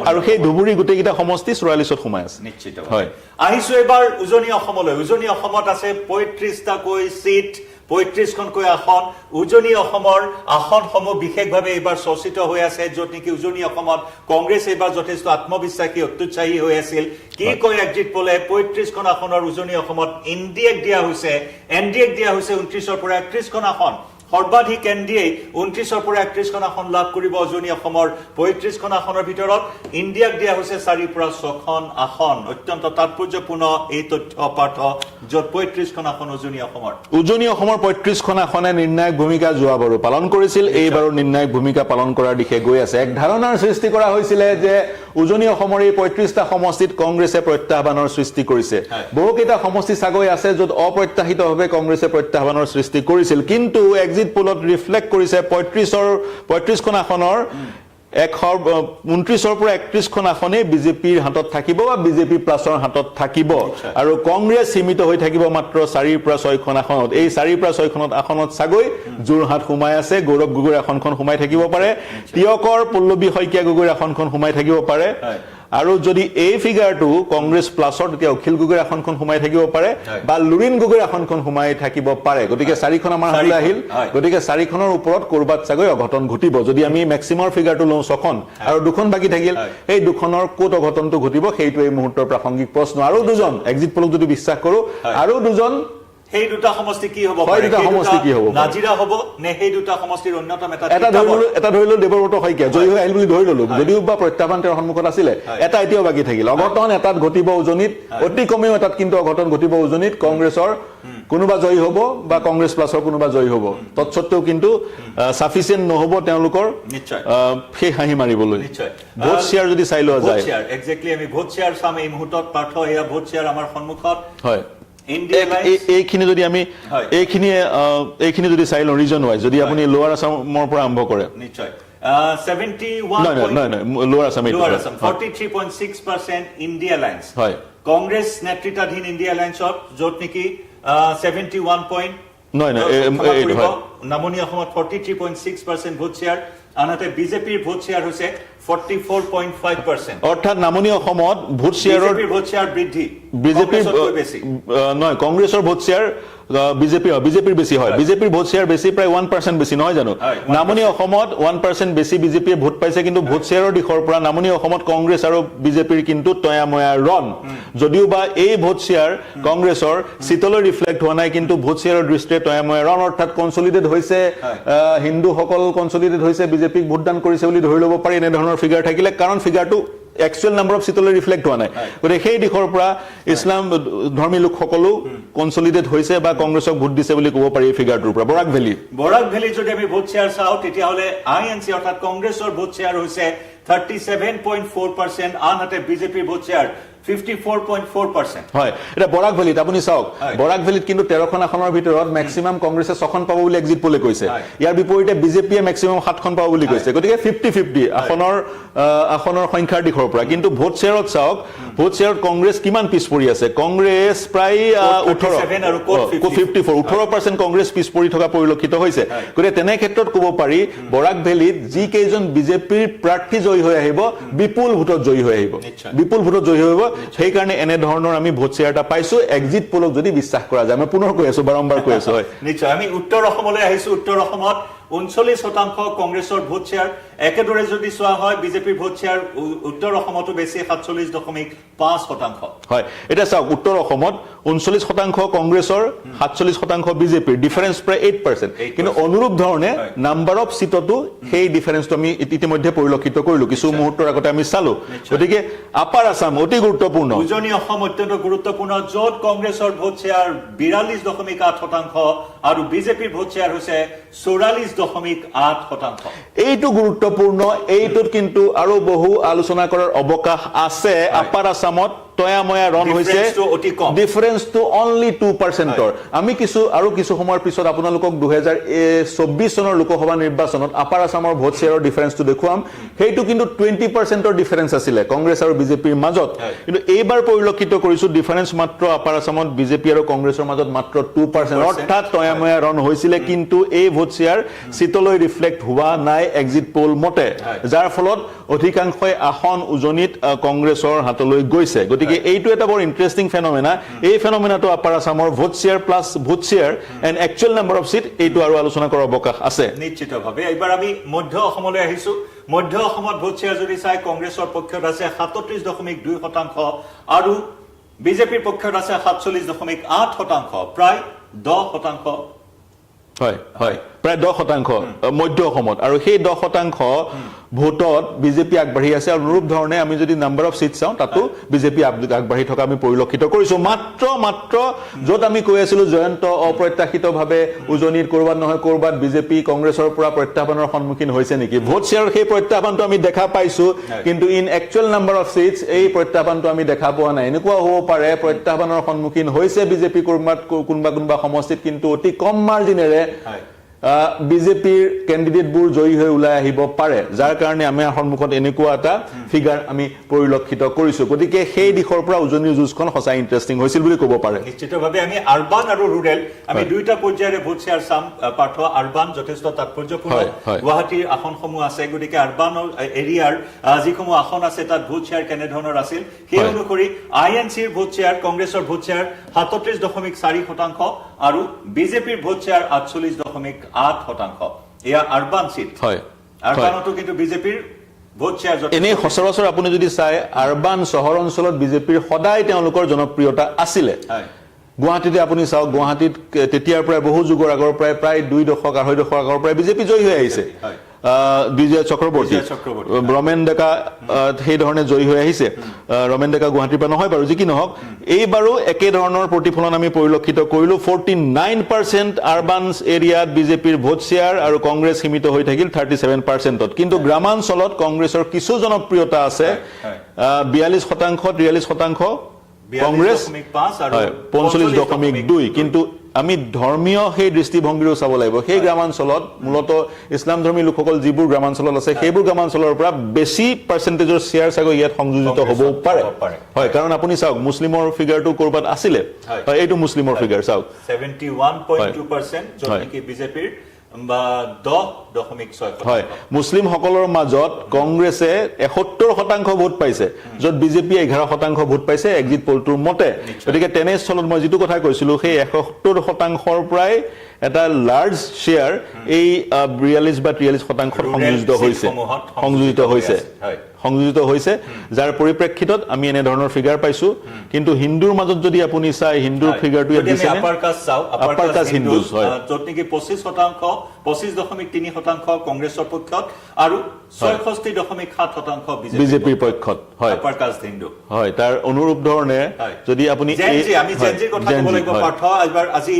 আৰু সেই ধুবুৰী গোটেইকেইটা সমষ্টি 44ত সোমাই আছে নিশ্চিত হয় আহিছো এবাৰ উজনি অসমলৈ উজনি অসমত আছে 35টাকৈ সিট 35খনকৈ আসন উজনি অসমৰ আসনসমূহ বিশেষভাৱে এইবাৰ চৰ্চিত হৈ আছে য'ত নেকি উজনি অসমত কংগ্ৰেছ এইবাৰ যথেষ্ট আত্মবিশ্বাসী অত্যুৎসাহী হৈ আছিল কি কয় এক্সিট পোলে 35খন আসনৰ উজনি অসমত এনডিএক দিয়া হৈছে 29ৰ পৰা 31খন আসন সৰ্বাধিক এনডিএ 29ৰ পৰা 31খন আসন লাভ কৰিব উজনি অসমৰ 35খন আসনৰ ভিতৰত ইণ্ডিয়াক দিয়া হৈছে 4ৰ পৰা 6খন আসন অত্যন্ত তাৎপৰ্যপূৰ্ণ এই তথ্য পাৰ্থ য'ত 35খন আসন উজনি অসমৰ 35খন আসনে নিৰ্ণায়ক ভূমিকা যোৱাবাৰো পালন কৰিছিল এইবাৰো নিৰ্ণায়ক ভূমিকা পালন কৰাৰ দিশে গৈ আছে এক ধাৰণাৰ সৃষ্টি কৰা হৈছিল যে উজনি অসমৰ এই 35টা সমষ্টিত কংগ্ৰেছে প্ৰত্যাহ্বানৰ সৃষ্টি কৰিছে বহুকেইটা সমষ্টি চাগৈ আছে য'ত অপ্ৰত্যাশিতভাৱে কংগ্ৰেছে প্ৰত্যাহ্বানৰ সৃষ্টি কৰিছিল কিন্তু এক্সিট পোলত ৰিফ্লেক্ট কৰিছে 35খন আসনৰ 29ৰ পৰা 31খন আসনে বিজেপিৰ হাতত থাকিব বা বিজেপি প্লাছৰ হাতত থাকিব আৰু কংগ্ৰেছ সীমিত হৈ থাকিব মাত্ৰ 4ৰ পৰা 6খন আসনত এই 4ৰ পৰা 6খন আসনত চাগৈ যোৰহাট সোমাই আছে গৌৰৱ গগৈৰ আসনখন সোমাই থাকিব পাৰে তিয়কৰ পল্লৱী শইকীয়া গগৈৰ আসনখন সোমাই থাকিব পাৰে আৰু যদি এই ফিগাৰটো কংগ্ৰেছ প্লাছৰ তেতিয়া অখিল গগৈৰ আসনখন সোমাই থাকিব পাৰে বা লুৰিন গগৈৰ আসনখন সোমাই থাকিব পাৰে গতিকে 4খন আমাৰ হাতলৈ আহিল গতিকে 4খনৰ ওপৰত কৰবাত চাগৈ অঘটন ঘটিব যদি আমি ম্যাক্সিমামৰ ফিগাৰটো লওঁ 6খন আৰু 2খন বাকি থাকিল এই 2খনৰ ক'ত অঘটনটো ঘটিব সেইটো এই মুহূৰ্তৰ প্ৰাসংগিক প্ৰশ্ন আৰু দুজন এক্সিট পোলক যদি বিশ্বাস কৰো আৰু দুজন সেই দুটা সমষ্টি কি হ'ব পাৰে নাজিৰা হ'ব নে সেই দুটা সমষ্টিৰ অন্যতম এটা ধৰিলো দেৱব্ৰত শইকীয়া জয়ী হৈ আহিল বুলি ধৰি ললো যদিও বা প্ৰত্যাহ্বান তেওঁৰ সন্মুখত আছিলে এটা এতিয়াও বাকি থাকিল অঘটন এটাত ঘটিব উজনিত অতি কমেও এটাত কিন্তু অঘটন ঘটিব উজনিত কংগ্ৰেছৰ কোনোবা জয়ী হ'ব বা কংগ্ৰেছ প্লাছৰ কোনোবা জয়ী হ'ব তৎসত্ত্বেও কিন্তু সাফিচিয়েন্ট নহ'ব তেওঁলোকৰ সেই হাঁহি মাৰিবলৈ ভোট শ্বেয়াৰ যদি চাই লোৱা যায় এক্সেক্টলি আমি ভোট শ্বেয়াৰ চাম এই মুহূৰ্তত পাৰ্থ এয়া ভোট শ্বেয়াৰ আমাৰ সন্মুখত হয় এইখিনি যদি আমি এইখিনি যদি চাই লওঁ ৰিজন ৱাইজ যদি আপুনি লোৱাৰ আছামৰ পৰা আৰম্ভ কৰে নিশ্চয় 71 লোৱাৰ আছাম এইটো Lower Assam, 43.6% India Alliance. হয় কংগ্ৰেছ নেতৃত্বাধীন ইণ্ডিয়া এলায়েন্সত য'ত নেকি 71 পইণ্ট এইটো হয় নামনি অসমত 43.6% ভোট শ্বেয়াৰ, আনহাতে বিজেপিৰ ভোট শ্বেয়াৰ হৈছে 44.5%. অৰ্থাৎ নামনি অসমত ভোট শ্বেয়াৰৰ বিজেপিৰ ভোট শ্বেয়াৰ বৃদ্ধি বিজেপিৰ কংগ্ৰেছতকৈ বেছি। নহয় কংগ্ৰেছৰ ভোট শ্বেয়াৰ বিজেপিৰ বেছি হয় বিজেপিৰ ভোট শ্বেয়াৰ বেছি প্ৰায় 1% বেছি নহয় জানো হয়, 1%. নামনি অসমত 1% বেছি বিজেপিয়ে ভোট পাইছে কিন্তু ভোট শ্বেয়াৰৰ দিশৰ পৰা নামনি অসমত কংগ্ৰেছ আৰু বিজেপিৰ কিন্তু তয়াময়া ৰণ যদিও বা এই ভোট শ্বেয়াৰ কংগ্ৰেছৰ চিটলৈ ৰিফ্লেক্ট হোৱা নাই কিন্তু ভোট শ্বেয়াৰৰ দৃষ্টিৰে তয়াময়া ৰণ অৰ্থাৎ কনচলিডেট হৈছে হিন্দুসকল কনচলিডেট হৈছে বিজেপিক ভোটদান কৰিছে বুলি ধৰি ল'ব পাৰি এনেধৰণৰ ফিগাৰ থাকিলে কাৰণ ফিগাৰটো একচুৱেল নাম্বাৰ অফ চিটলৈ ৰিফ্লেক্ট হোৱা নাই গতিকে সেই দিশৰ পৰা ইছলাম ধৰ্মী লোকসকলো কনচলিডেট হৈছে বা কংগ্ৰেছক ভোট দিছে বুলি ক'ব পাৰি এই ফিগাৰটোৰ পৰা বৰাক ভেলী যদি আমি ভোট শ্বেয়াৰ চাওঁ তেতিয়াহ'লে INC অৰ্থাৎ কংগ্ৰেছৰ ভোট শ্বেয়াৰ হৈছে 37.4%, আনহাতে বিজেপিৰ ভোট শ্বেয়াৰ 54.4%. হয় এটা বৰাক ভেলীত আপুনি চাওক বৰাক ভেলীত কিন্তু 13খন আসনৰ ভিতৰত মেক্সিমাম কংগ্ৰেছে 6খন পাব বুলি এক্সিট পোলে কৈছে ইয়াৰ বিপৰীতে বিজেপিয়ে মেক্সিমাম 7খন পাব বুলি কৈছে গতিকে 50-50 আসনৰ সংখ্যাৰ দিশৰ পৰা কিন্তু ভোট শ্বেয়াৰত চাওক ভোট শ্বেয়াৰত কংগ্ৰেছ কিমান পিছ পৰি আছে কংগ্ৰেছ প্ৰায় 18% কংগ্ৰেছ পিছ পৰি থকা পৰিলক্ষিত হৈছে গতিকে তেনে ক্ষেত্ৰত ক'ব পাৰি বৰাক ভেলীত যি কেইজন বিজেপিৰ প্ৰাৰ্থী জয়ী হৈ আহিব বিপুল ভোটত জয়ী হৈ আহিব সেইকাৰণে এনে ধৰণৰ আমি ভোট শ্বেয়াৰ এটা পাইছো এক্সিট পোলক যদি বিশ্বাস কৰা যায় মই পুনৰ কৈ আছো বাৰম্বাৰ কৈ আছো হয় নিশ্চয় আমি উত্তৰ অসমলৈ আহিছো উত্তৰ অসমত 39% কংগ্ৰেছৰ ভোট শ্বেয়াৰ একেদৰে যদি চোৱা হয় বিজেপিৰ ভোট শ্বেয়াৰ উত্তৰ অসমতো বেছি 47.5% হয় এটা চাওক উত্তৰ অসমত 39% কংগ্ৰেছৰ 47% বিজেপিৰ ডিফাৰেন্স প্ৰায় 8% কিন্তু অনুৰূপ ধৰণে নাম্বাৰ অফ সিটতো সেই ডিফাৰেন্সটো আমি ইতিমধ্যে পৰিলক্ষিত কৰিলো কিছু মুহূৰ্তৰ আগতে আমি চালো গতিকে আপাৰ আসাম অতি গুৰুত্বপূৰ্ণ উজনি অসম অত্যন্ত গুৰুত্বপূৰ্ণ য'ত কংগ্ৰেছৰ ভোট শ্বেয়াৰ 42.8% আৰু বিজেপিৰ ভোট শ্বেয়াৰ হৈছে 44.8%. এইটো গুৰুত্বপূৰ্ণ এইটোত কিন্তু আৰু বহু আলোচনা কৰাৰ অৱকাশ আছে আপাৰ আসামত তয়াময়া ৰণ হৈছে ডিফাৰেন্সটো অনলি 2%ৰ আমি কিছু সময়ৰ পিছত আপোনালোকক 2024 চনৰ লোকসভা নিৰ্বাচনত আপাৰ আসামৰ ভোট শ্বেয়াৰৰ ডিফাৰেন্সটো দেখুৱাম সেইটো কিন্তু 20%ৰ ডিফাৰেন্স আছিল কংগ্ৰেছ আৰু বিজেপিৰ মাজত কিন্তু এইবাৰ পৰিলক্ষিত কৰিছো ডিফাৰেন্স মাত্ৰ আপাৰ আসামত বিজেপি আৰু কংগ্ৰেছৰ মাজত মাত্ৰ 2% অৰ্থাৎ তয়াময়া ৰণ হৈছিল কিন্তু এই ভোট শ্বেয়াৰ সিটলৈ ৰিফ্লেক্ট হোৱা নাই এক্সিট পোল মতে যাৰ ফলত অধিকাংশই আসন উজনিত কংগ্ৰেছৰ হাতলৈ গৈছে গতিকে এইটো এটা বৰ ইন্টাৰেষ্টিং ফেনোমেনা এই ফেনোমেনাটো আপাৰ আসামৰ vote share plus vote share and actual number of seat এইটো আৰু আলোচনা কৰাৰ অৱকাশ আছে নিশ্চিতভাৱে এইবাৰ আমি মধ্য অসমলৈ আহিছো মধ্য অসমত ভোট শ্বেয়াৰ যদি চাই কংগ্ৰেছৰ পক্ষত আছে 37.2% আৰু বিজেপিৰ পক্ষত আছে 47.8% প্ৰায় 10% হয় হয় প্ৰায় 10% মধ্য অসমত আৰু সেই 10% ভোটত বিজেপি আগবাঢ়ি আছে আৰু অনুৰূপ ধৰণে আমি যদি নাম্বাৰ অফ সিট চাওঁ তাতো বিজেপি আগবাঢ়ি থকা আমি পৰিলক্ষিত কৰিছো মাত্ৰ য'ত আমি কৈ আছিলো জয়ন্ত অপ্ৰত্যাশিতভাৱে উজনিত কৰবাত নহয় কৰবাত বিজেপি কংগ্ৰেছৰ পৰা প্ৰত্যাহ্বানৰ সন্মুখীন হৈছে নেকি ভোট শ্বেয়াৰৰ সেই প্ৰত্যাহ্বানটো আমি দেখা পাইছো কিন্তু ইন একচুৱেল নাম্বাৰ অফ সিটছ এই প্ৰত্যাহ্বানটো আমি দেখা পোৱা নাই এনেকুৱা হ'ব পাৰে প্ৰত্যাহ্বানৰ সন্মুখীন হৈছে বিজেপি কোনোবা সমষ্টিত কিন্তু অতি কম মাৰ্জিনেৰে বিজেপিৰ কেণ্ডিডেটবোৰ জয়ী হৈ ওলাই আহিব পাৰে যাৰ কাৰণে আমাৰ সন্মুখত এনেকুৱা এটা ফিগাৰ আমি পৰিলক্ষিত কৰিছো গতিকে সেই দিশৰ পৰা উজনিৰ যুঁজখন সঁচাই ইন্টাৰেষ্টিং হৈছিল বুলি ক'ব পাৰে নিশ্চিতভাৱে আমি আৰবান আৰু ৰুৰেল আমি দুইটা পৰ্যায়ৰে ভোট শ্বেয়াৰ চাম পাৰ্থ আৰবান যথেষ্ট তাৎপৰ্যপূৰ্ণ গুৱাহাটীৰ আসনসমূহ আছে গতিকে আৰবান এৰিয়াৰ যিসমূহ আসন আছে তাত ভোট শ্বেয়াৰ কেনেধৰণৰ আছিল সেই অনুসৰি INCৰ ভোট শ্বেয়াৰ কংগ্ৰেছৰ ভোট শ্বেয়াৰ 37.4% আৰু বিজেপিৰ ভোট শ্বেয়াৰ 48.8% এয়া আৰবান সিট আৰবানতো কিন্তু বিজেপিৰ ভোট শ্বেয়াৰ এনে সচৰাচৰ আপুনি যদি চাই আৰবান চহৰ অঞ্চলত বিজেপিৰ সদায় তেওঁলোকৰ জনপ্ৰিয়তা আছিলে গুৱাহাটীতে আপুনি চাওক গুৱাহাটীত তেতিয়াৰ পৰা বহু যুগৰ আগৰ প্ৰায় 2 দশক 2.5 দশক আগৰ পৰা বিজেপি জয়ী হৈ আহিছে বিজয় চক্ৰৱৰ্তী ৰমেন ডেকা সেই ধৰণে জয়ী হৈ আহিছে ৰমেন ডেকা গুৱাহাটীৰ পৰা নহয় বাৰু যি কি নহওক এইবাৰো একে ধৰণৰ প্ৰতিফলন আমি পৰিলক্ষিত কৰিলো 49% আৰবান এৰিয়াত বিজেপিৰ ভোট শ্বেয়াৰ আৰু কংগ্ৰেছ সীমিত হৈ থাকিল 37%ত কিন্তু গ্ৰামাঞ্চলত কংগ্ৰেছৰ কিছু জনপ্ৰিয়তা আছে 42% 43% কংগ্ৰেছ 45.2 কিন্তু আমি ধৰ্মীয় সেই দৃষ্টিভংগীৰো চাব লাগিব সেই গ্ৰামাঞ্চলত মূলত ইছলাম ধৰ্মী লোকসকল যিবোৰ গ্ৰামাঞ্চলত আছে সেইবোৰ গ্ৰামাঞ্চলৰ পৰা বেছি পাৰ্চেণ্টেজৰ শ্বেয়াৰ চাগৈ ইয়াত সংযোজিত হ'বও পাৰে হয় কাৰণ আপুনি চাওক মুছলিমৰ ফিগাৰটো ক'ৰবাত আছিলে এইটো মুছলিমৰ ফিগাৰ চাওক 71.2% য'ত নেকি বিজেপিৰ 10.6 হয় মুছলিমসকলৰ মাজত কংগ্ৰেছে 71% ভোট পাইছে য'ত বিজেপিয়ে 11% ভোট পাইছে এক্সিট পোলটোৰ মতে গতিকে তেনেস্থলত মই যিটো কথা কৈছিলো সেই 71%ৰ পৰাই এটা লাৰ্জ শ্বেয়াৰ এই 42 বা 43% সংযোজিত হৈছে যাৰ পৰিপ্ৰেক্ষিতত আমি এনে ধৰণৰ ফিগাৰ পাইছো কিন্তু হিন্দুৰ মাজত যদি আপুনি চাই হিন্দুৰ ফিগাৰটো ইয়াত দিছে আপাৰ কাষ্ট হিন্দুজ য'ত নেকি 25.3% কংগ্ৰেছৰ পক্ষত আৰু 66.7% বিজেপিৰ পক্ষত হয় আপাৰ কাষ্ট হিন্দু হয় তাৰ অনুৰূপ ধৰণে যদি আপুনি আমি জেনজিৰ কথা ক'ব লাগিব পাৰ্থ এবাৰ আজি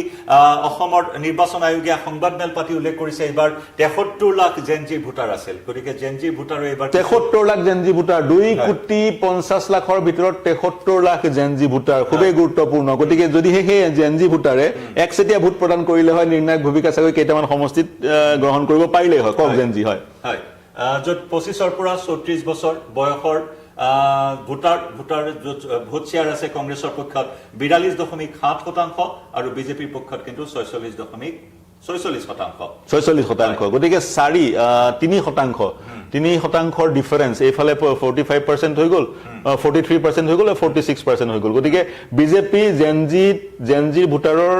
অসমৰ নিৰ্বাচন আয়োগে সংবাদমেল পাতি উল্লেখ কৰিছে এবাৰ 73 লাখ জেনজি ভোটাৰ আছিল গতিকে জেনজি ভোটাৰ এবাৰ 73 লাখ জেনজি ভোটাৰ 2.50 লাখৰ ভিতৰত 73 লাখ জেনজি ভোটাৰ খুবেই গুৰুত্বপূৰ্ণ গতিকে যদি সেই জেনজি ভোটাৰে একচেটিয়া ভোট প্ৰদান কৰিলে হয় নিৰ্ণায়ক ভূমিকা চাগৈ কেইটামান সমষ্টিত গ্ৰহণ কৰিব পাৰিলে হয় কক জেনজি হয় হয় য'ত 25ৰ পৰা 34 বছৰ বয়সৰ ভোট শ্বেয়াৰ আছে কংগ্ৰেছৰ পক্ষত 42.7% আৰু বিজেপিৰ পক্ষত কিন্তু 46%. গতিকে 3% ডিফাৰেন্স এইফালে 45% হৈ গ'ল 43% হৈ গ'ল 46% হৈ গ'ল গতিকে বিজেপি জেনজি ভোটাৰৰ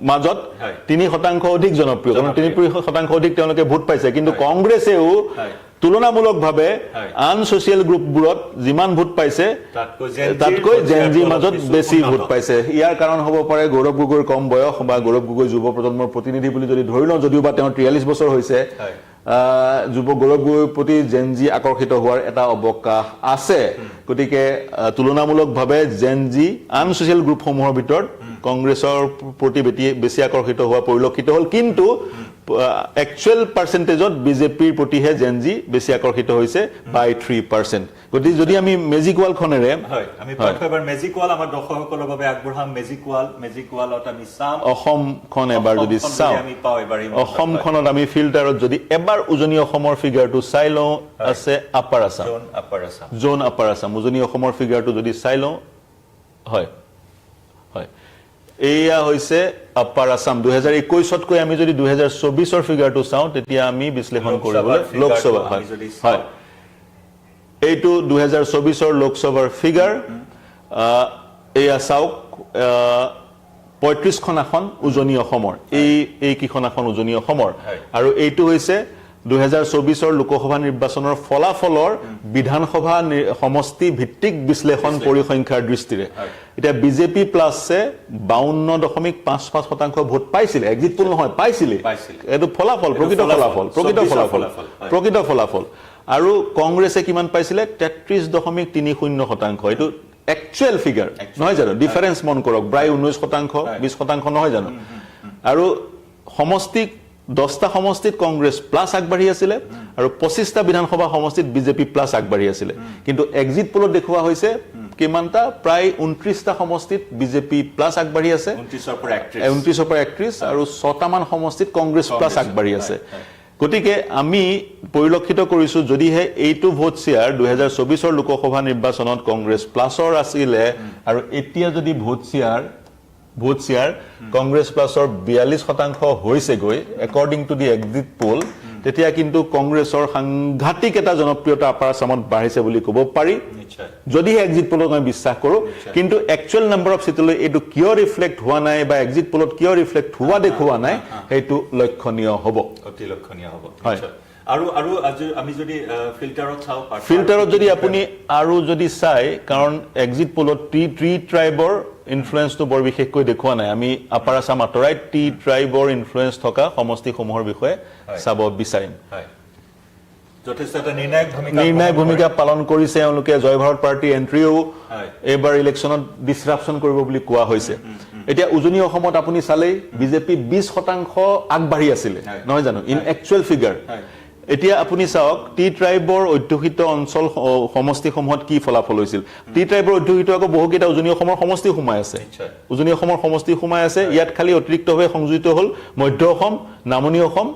মাজত 3% অধিক জনপ্ৰিয় কাৰণ 3% অধিক তেওঁলোকে ভোট পাইছে কিন্তু কংগ্ৰেছেও তুলনামূলকভাৱে আন সোশ্যাল গ্ৰুপবোৰত যিমান ভোট পাইছে তাতকৈ জেনজিৰ মাজত বেছি ভোট পাইছে ইয়াৰ কাৰণ হ'ব পাৰে গৌৰৱ গগৈৰ কম বয়স বা গৌৰৱ গগৈ যুৱ প্ৰজন্মৰ প্ৰতিনিধি বুলি যদি ধৰি লওঁ যদিও বা তেওঁৰ 43 বছৰ হৈছে যুৱ গৌৰৱ গগৈৰ প্ৰতি জেনজি আকৰ্ষিত হোৱাৰ এটা অৱকাশ আছে গতিকে তুলনামূলকভাৱে জেনজি আন সোশ্যাল গ্ৰুপসমূহৰ ভিতৰত কংগ্ৰেছৰ প্ৰতি বেছি আকৰ্ষিত হোৱা পৰিলক্ষিত হ'ল কিন্তু একচুৱেল পাৰ্চেন্টেজত বিজেপিৰ প্ৰতিহে জেনজি বেছি আকৰ্ষিত হৈছে বাই 3% গতিকে যদি আমি মেজিক ৱালখনেৰে আমি এবাৰ মেজিক ৱাল আমাৰ দৰ্শকসকলৰ বাবে আগবঢ়াম মেজিক ৱালত আমি চাম অসমখন এবাৰ যদি চাওঁ অসমখনত আমি ফিল্টাৰত যদি এবাৰ উজনি অসমৰ ফিগাৰটো চাই লওঁ আছে আপাৰ আছাম জোন আপাৰ আছাম উজনি অসমৰ ফিগাৰটো যদি চাই লওঁ হয় হয় এয়া হৈছে আপাৰ আছাম 2021তকৈ আমি যদি 2024ৰ ফিগাৰটো চাওঁ তেতিয়া আমি বিশ্লেষণ কৰিবলৈ লোকসভা হয় এইটো 2024ৰ লোকসভাৰ ফিগাৰ এয়া চাওক 35খন আসন উজনি অসমৰ এই কিখন আসন উজনি অসমৰ আৰু এইটো হৈছে 2024ৰ লোকসভা নিৰ্বাচনৰ ফলাফলৰ বিধানসভা সমষ্টি ভিত্তিক বিশ্লেষণ পৰিসংখ্যাৰ দৃষ্টিৰে এটা বিজেপি প্লাছে 52.55% ভোট পাইছিলে এক্সিট পোল নহয় পাইছিলে এটো ফলাফল প্ৰকৃত ফলাফল আৰু কংগ্ৰেছে কিমান পাইছিলে 33.30% এটো একচুৱেল ফিগাৰ নহয় জানো ডিফাৰেন্স মন কৰক প্ৰায় 19% 20% নহয় জানো আৰু সমষ্টি 10টা সমষ্টিত কংগ্ৰেছ প্লাস আগবাঢ়ি আছিল আৰু 25টা বিধানসভা সমষ্টিত বিজেপি প্লাস আগবাঢ়ি আছিল কিন্তু এক্সিট পোলত দেখুৱা হৈছে কিমানটা প্ৰায় 29টা সমষ্টিত বিজেপি প্লাস আগবাঢ়ি আছে 29ৰ পৰা 31 আৰু 6টা মান সমষ্টিত কংগ্ৰেছ প্লাস আগবাঢ়ি আছে গতিকে আমি পৰিলক্ষিত কৰিছো যদিহে এইটো ভোট শ্বেয়াৰ 2024ৰ লোকসভা নিৰ্বাচনত কংগ্ৰেছ প্লাসৰ আছিল আৰু এতিয়া যদি ভোট শ্বেয়াৰ কংগ্ৰেছ প্লাসৰ 42% হৈছে গৈ according to the exit pole তেতিয়া কিন্তু কংগ্ৰেছৰ সাংঘাতিক এটা জনপ্ৰিয়তা আপাৰ আছামত বাঢ়িছে বুলি ক'ব পাৰি যদি এক্সিট পোলত আমি বিশ্বাস কৰো কিন্তু একচুৱেল নাম্বাৰ অফ সিটলৈ এইটো কিয় ৰিফ্লেক্ট হোৱা নাই বা এক্সিট পোলত কিয় ৰিফ্লেক্ট হোৱা দেখুৱা নাই সেইটো লক্ষণীয় হ'ব অতি লক্ষণীয় হ'ব হয় আৰু আমি যদি ফিল্টাৰত যদি আপুনি আৰু যদি চাই কাৰণ এক্সিট পোলত টি ট্ৰাইবৰ ইনফ্লুৱেন্সটো বৰ বিশেষকৈ দেখুৱা নাই আমি আপাৰ আছাম আঁতৰাই টি ট্ৰাইবৰ ইনফ্লুৱেন্স থকা সমষ্টিসমূহৰ বিষয়ে চাব বিচাৰিম যথেষ্ট এটা নিৰ্ণায়ক ভূমিকা পালন কৰিছে তেওঁলোকে জয় ভাৰত পাৰ্টি এন্ট্ৰিও এবাৰ ইলেকশ্যনত ডিসৰাপশন কৰিব বুলি কোৱা হৈছে এতিয়া উজনি অসমত আপুনি চালেই বিজেপি 20% আগবাঢ়ি আছিল নহয় জানো ইন একচুৱেল ফিগাৰ এতিয়া আপুনি চাওক টি ট্ৰাইবৰ অধ্যুষিত অঞ্চল সমষ্টিসমূহত কি ফলাফল হৈছিল টি ট্ৰাইবৰ অধ্যুষিত আকৌ বহুকেইটা উজনি অসমৰ সমষ্টি সোমাই আছে উজনি অসমৰ সমষ্টি সোমাই আছে ইয়াত খালি অতিৰিক্তভাৱে সংযোজিত হ'ল মধ্য অসম নামনি অসম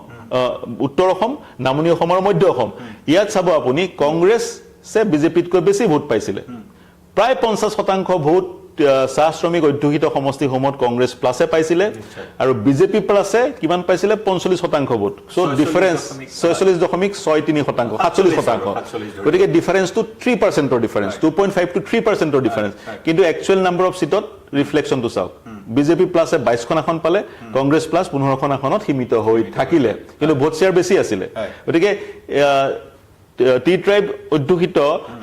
উত্তৰ অসম নামনি অসম আৰু মধ্য অসম ইয়াত চাব আপুনি কংগ্ৰেছে বিজেপিতকৈ বেছি ভোট পাইছিলে প্ৰায় 50% ভোট চাহ শ্ৰমিক অধ্যুষিত সমষ্টিসমূহত কংগ্ৰেছ প্লাছে পাইছিলে আৰু বিজেপি প্লাছে কিমান পাইছিলে 45% ভোট সো ডিফাৰেন্স 46.63% 47% গতিকে ডিফাৰেন্সটো 3% ৰ ডিফাৰেন্স 2.5 to 3% ৰ ডিফাৰেন্স কিন্তু একচুৱেল নাম্বাৰ অফ সিটত ৰিফ্লেকশনটো চাওক বিজেপি প্লাছে 22খন আসন পালে কংগ্ৰেছ প্লাছ 15খন আসনত সীমিত হৈ থাকিলে কিন্তু ভোট শেয়াৰ বেছি আছিল গতিকে টি ট্ৰাইব অধ্যুষিত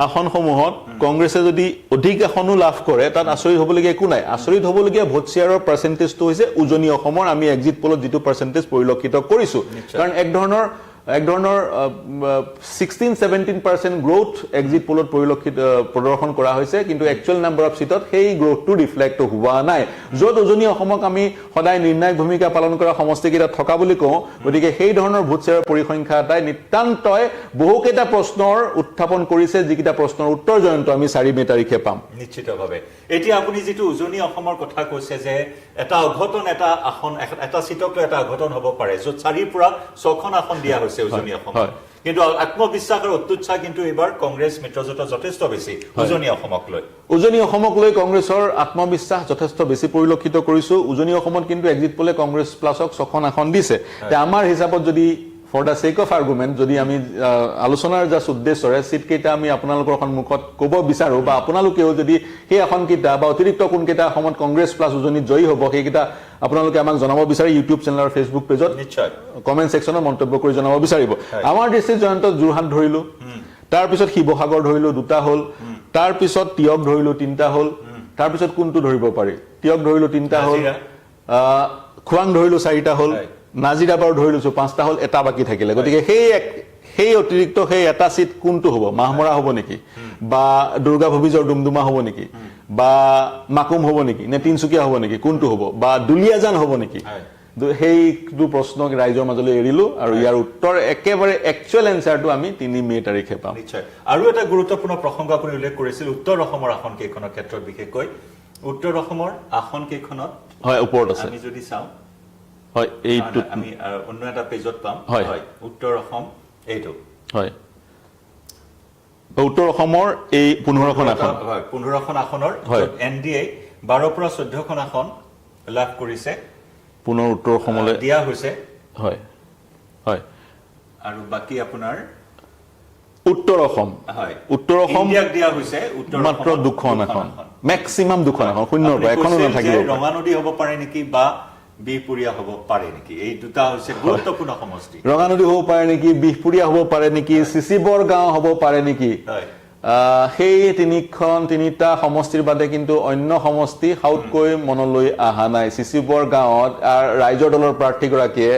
আসনসমূহত কংগ্ৰেছে যদি অধিক আসনো লাভ কৰে তাত আচৰিত হ'বলগীয়া একো নাই আচৰিত হ'বলগীয়া ভোট শ্বেয়াৰৰ পাৰ্চেন্টেজটো হৈছে উজনি অসমৰ আমি এক্সিট পোলত যিটো পাৰ্চেন্টেজ পৰিলক্ষিত কৰিছো কাৰণ এক ধৰণৰ 16-17% গ্ৰোথ এক্সিট পোলত পৰিলক্ষিত প্ৰদৰ্শন কৰা হৈছে কিন্তু একচুৱেল নাম্বাৰ অফ সিটত সেই গ্ৰোথটো ৰিফ্লেক্ট হোৱা নাই য'ত উজনি অসমক আমি সদায় নিৰ্ণায়ক ভূমিকা পালন কৰা সমষ্টিকেইটা থকা বুলি কওঁ গতিকে সেই ধৰণৰ ভোট শ্বেয়াৰৰ পৰিসংখ্যা এটাই নিতান্তই বহুকেইটা প্ৰশ্নৰ উত্থাপন কৰিছে যিকেইটা প্ৰশ্নৰ উত্তৰ জয়ন্ত আমি 4 মে তাৰিখে পাম নিশ্চিতভাৱে এতিয়া আপুনি যেটো উজনি অসমৰ কথা কৈছে যে এটা অঘটন এটা আসন এটা সিটক এটা অঘটন হ'ব পাৰে য'ত 4 পৰা 6খন আসন দিয়া হৈছে উজনি অসম কিন্তু আত্মবিশ্বাস আৰু অত্যুৎসাহ কিন্তু এবাৰ কংগ্ৰেছ মিত্ৰজোঁট যথেষ্ট বেছি উজনি অসমক লৈ কংগ্ৰেছৰ আত্মবিশ্বাস যথেষ্ট বেছি পৰিলক্ষিত কৰিছো উজনি অসমত কিন্তু এক্সিট পোলে কংগ্ৰেছ প্লাছক 6খন আসন দিছে আমাৰ হিচাপত যদি for the sake of argument যদি আমি আলোচনাৰ জাস্ট উদ্দেশ্যৰে সিট কেইটা আমি আপোনালোকৰ সন্মুখত ক'ব বিচাৰো বা আপোনালোকেও যদি সেই এখন কিটা বা অতিৰিক্ত কোন কেইটা অসমত কংগ্ৰেছ প্লাছ উজনিত জয়ী হ'ব সেই কেইটা আপোনালোকে আমাক জনাব বিচাৰি ইউটিউব চেনেল আৰু ফেসবুক পেজত নিশ্চয় কমেন্ট সেকশনত মন্তব্য কৰি জনাব বিচাৰিব আমাৰ দৃষ্টিত জয়ন্ত যোৰহাট ধৰিলো তাৰ পিছত শিৱসাগৰ ধৰিলো দুটা হ'ল তাৰ পিছত তিয়ক ধৰিলো তিনটা হ'ল তাৰ পিছত কোনটো ধৰিব পাৰি তিয়ক ধৰিলো তিনটা হ'ল খুৱাং ধৰিলো চাৰিটা হ'ল নাজিৰাবাৰ ধৰিলছো 5টা হ'ল এটা বাকি থাকিলে গতিকে সেই অতিৰিক্ত সেই এটা সিট কোনটো হ'ব মাহমৰা হ'ব নেকি বা দুৰ্গা ভবিজৰ ডুমডুমা হ'ব নেকি বা মাকুম হ'ব নেকি নে তিনসুকিয়া হ'ব নেকি কোনটো হ'ব বা দুলিয়াজান হ'ব নেকি সেইটো প্ৰশ্ন ৰাইজৰ মাজলৈ এৰিলো আৰু ইয়াৰ উত্তৰ একেবাৰে একচুৱেল এনসাৰটো আমি 3 মে তাৰিখে পাম নিশ্চয় আৰু এটা গুৰুত্বপূৰ্ণ প্ৰসংগ আপুনি উল্লেখ কৰিছিল উত্তৰ অসমৰ আসন কেইখনৰ ক্ষেত্ৰত বিশেষকৈ উত্তৰ অসমৰ আসন কেইখনত হয় ওপৰত আছে আমি যদি চাওঁ হয় এইটো আমি অন্য এটা পেজত পাম হয় উত্তৰ অসম এইটো হয় উত্তৰ অসমৰ এই 15খন আসন হয় 15খন আসনৰ এনডিএ 12 পৰা 14খন আসন লাভ কৰিছে পুনৰ উত্তৰ অসমলৈ দিয়া হৈছে হয় হয় আৰু বাকি আপোনাৰ উত্তৰ অসম হয় উত্তৰ অসম ইণ্ডিয়াক দিয়া হৈছে উত্তৰ মাত্ৰ দুখন এখন ম্যাক্সিমাম দুখন এখন শূন্যৰ পৰা এখনো নাথাকিব ৰঙানদী হ'ব পাৰে নেকি বা বিহপুৰীয়া হ'ব পাৰে নেকি এই দুটা হৈছে গুৰুত্বপূৰ্ণ সমষ্টি ৰঙানদী হ'ব পাৰে নেকি বিহপুৰীয়া হ'ব পাৰে নেকি চিচিবৰ গাঁও হ'ব পাৰে নেকি সেই তিনিটা সমষ্টিৰ বাদে কিন্তু অন্য সমষ্টি হাউতকৈ মনলৈ আহা নাই চিচিবৰ গাঁৱত ৰাইজৰ দলৰ প্ৰাৰ্থীগৰাকীয়ে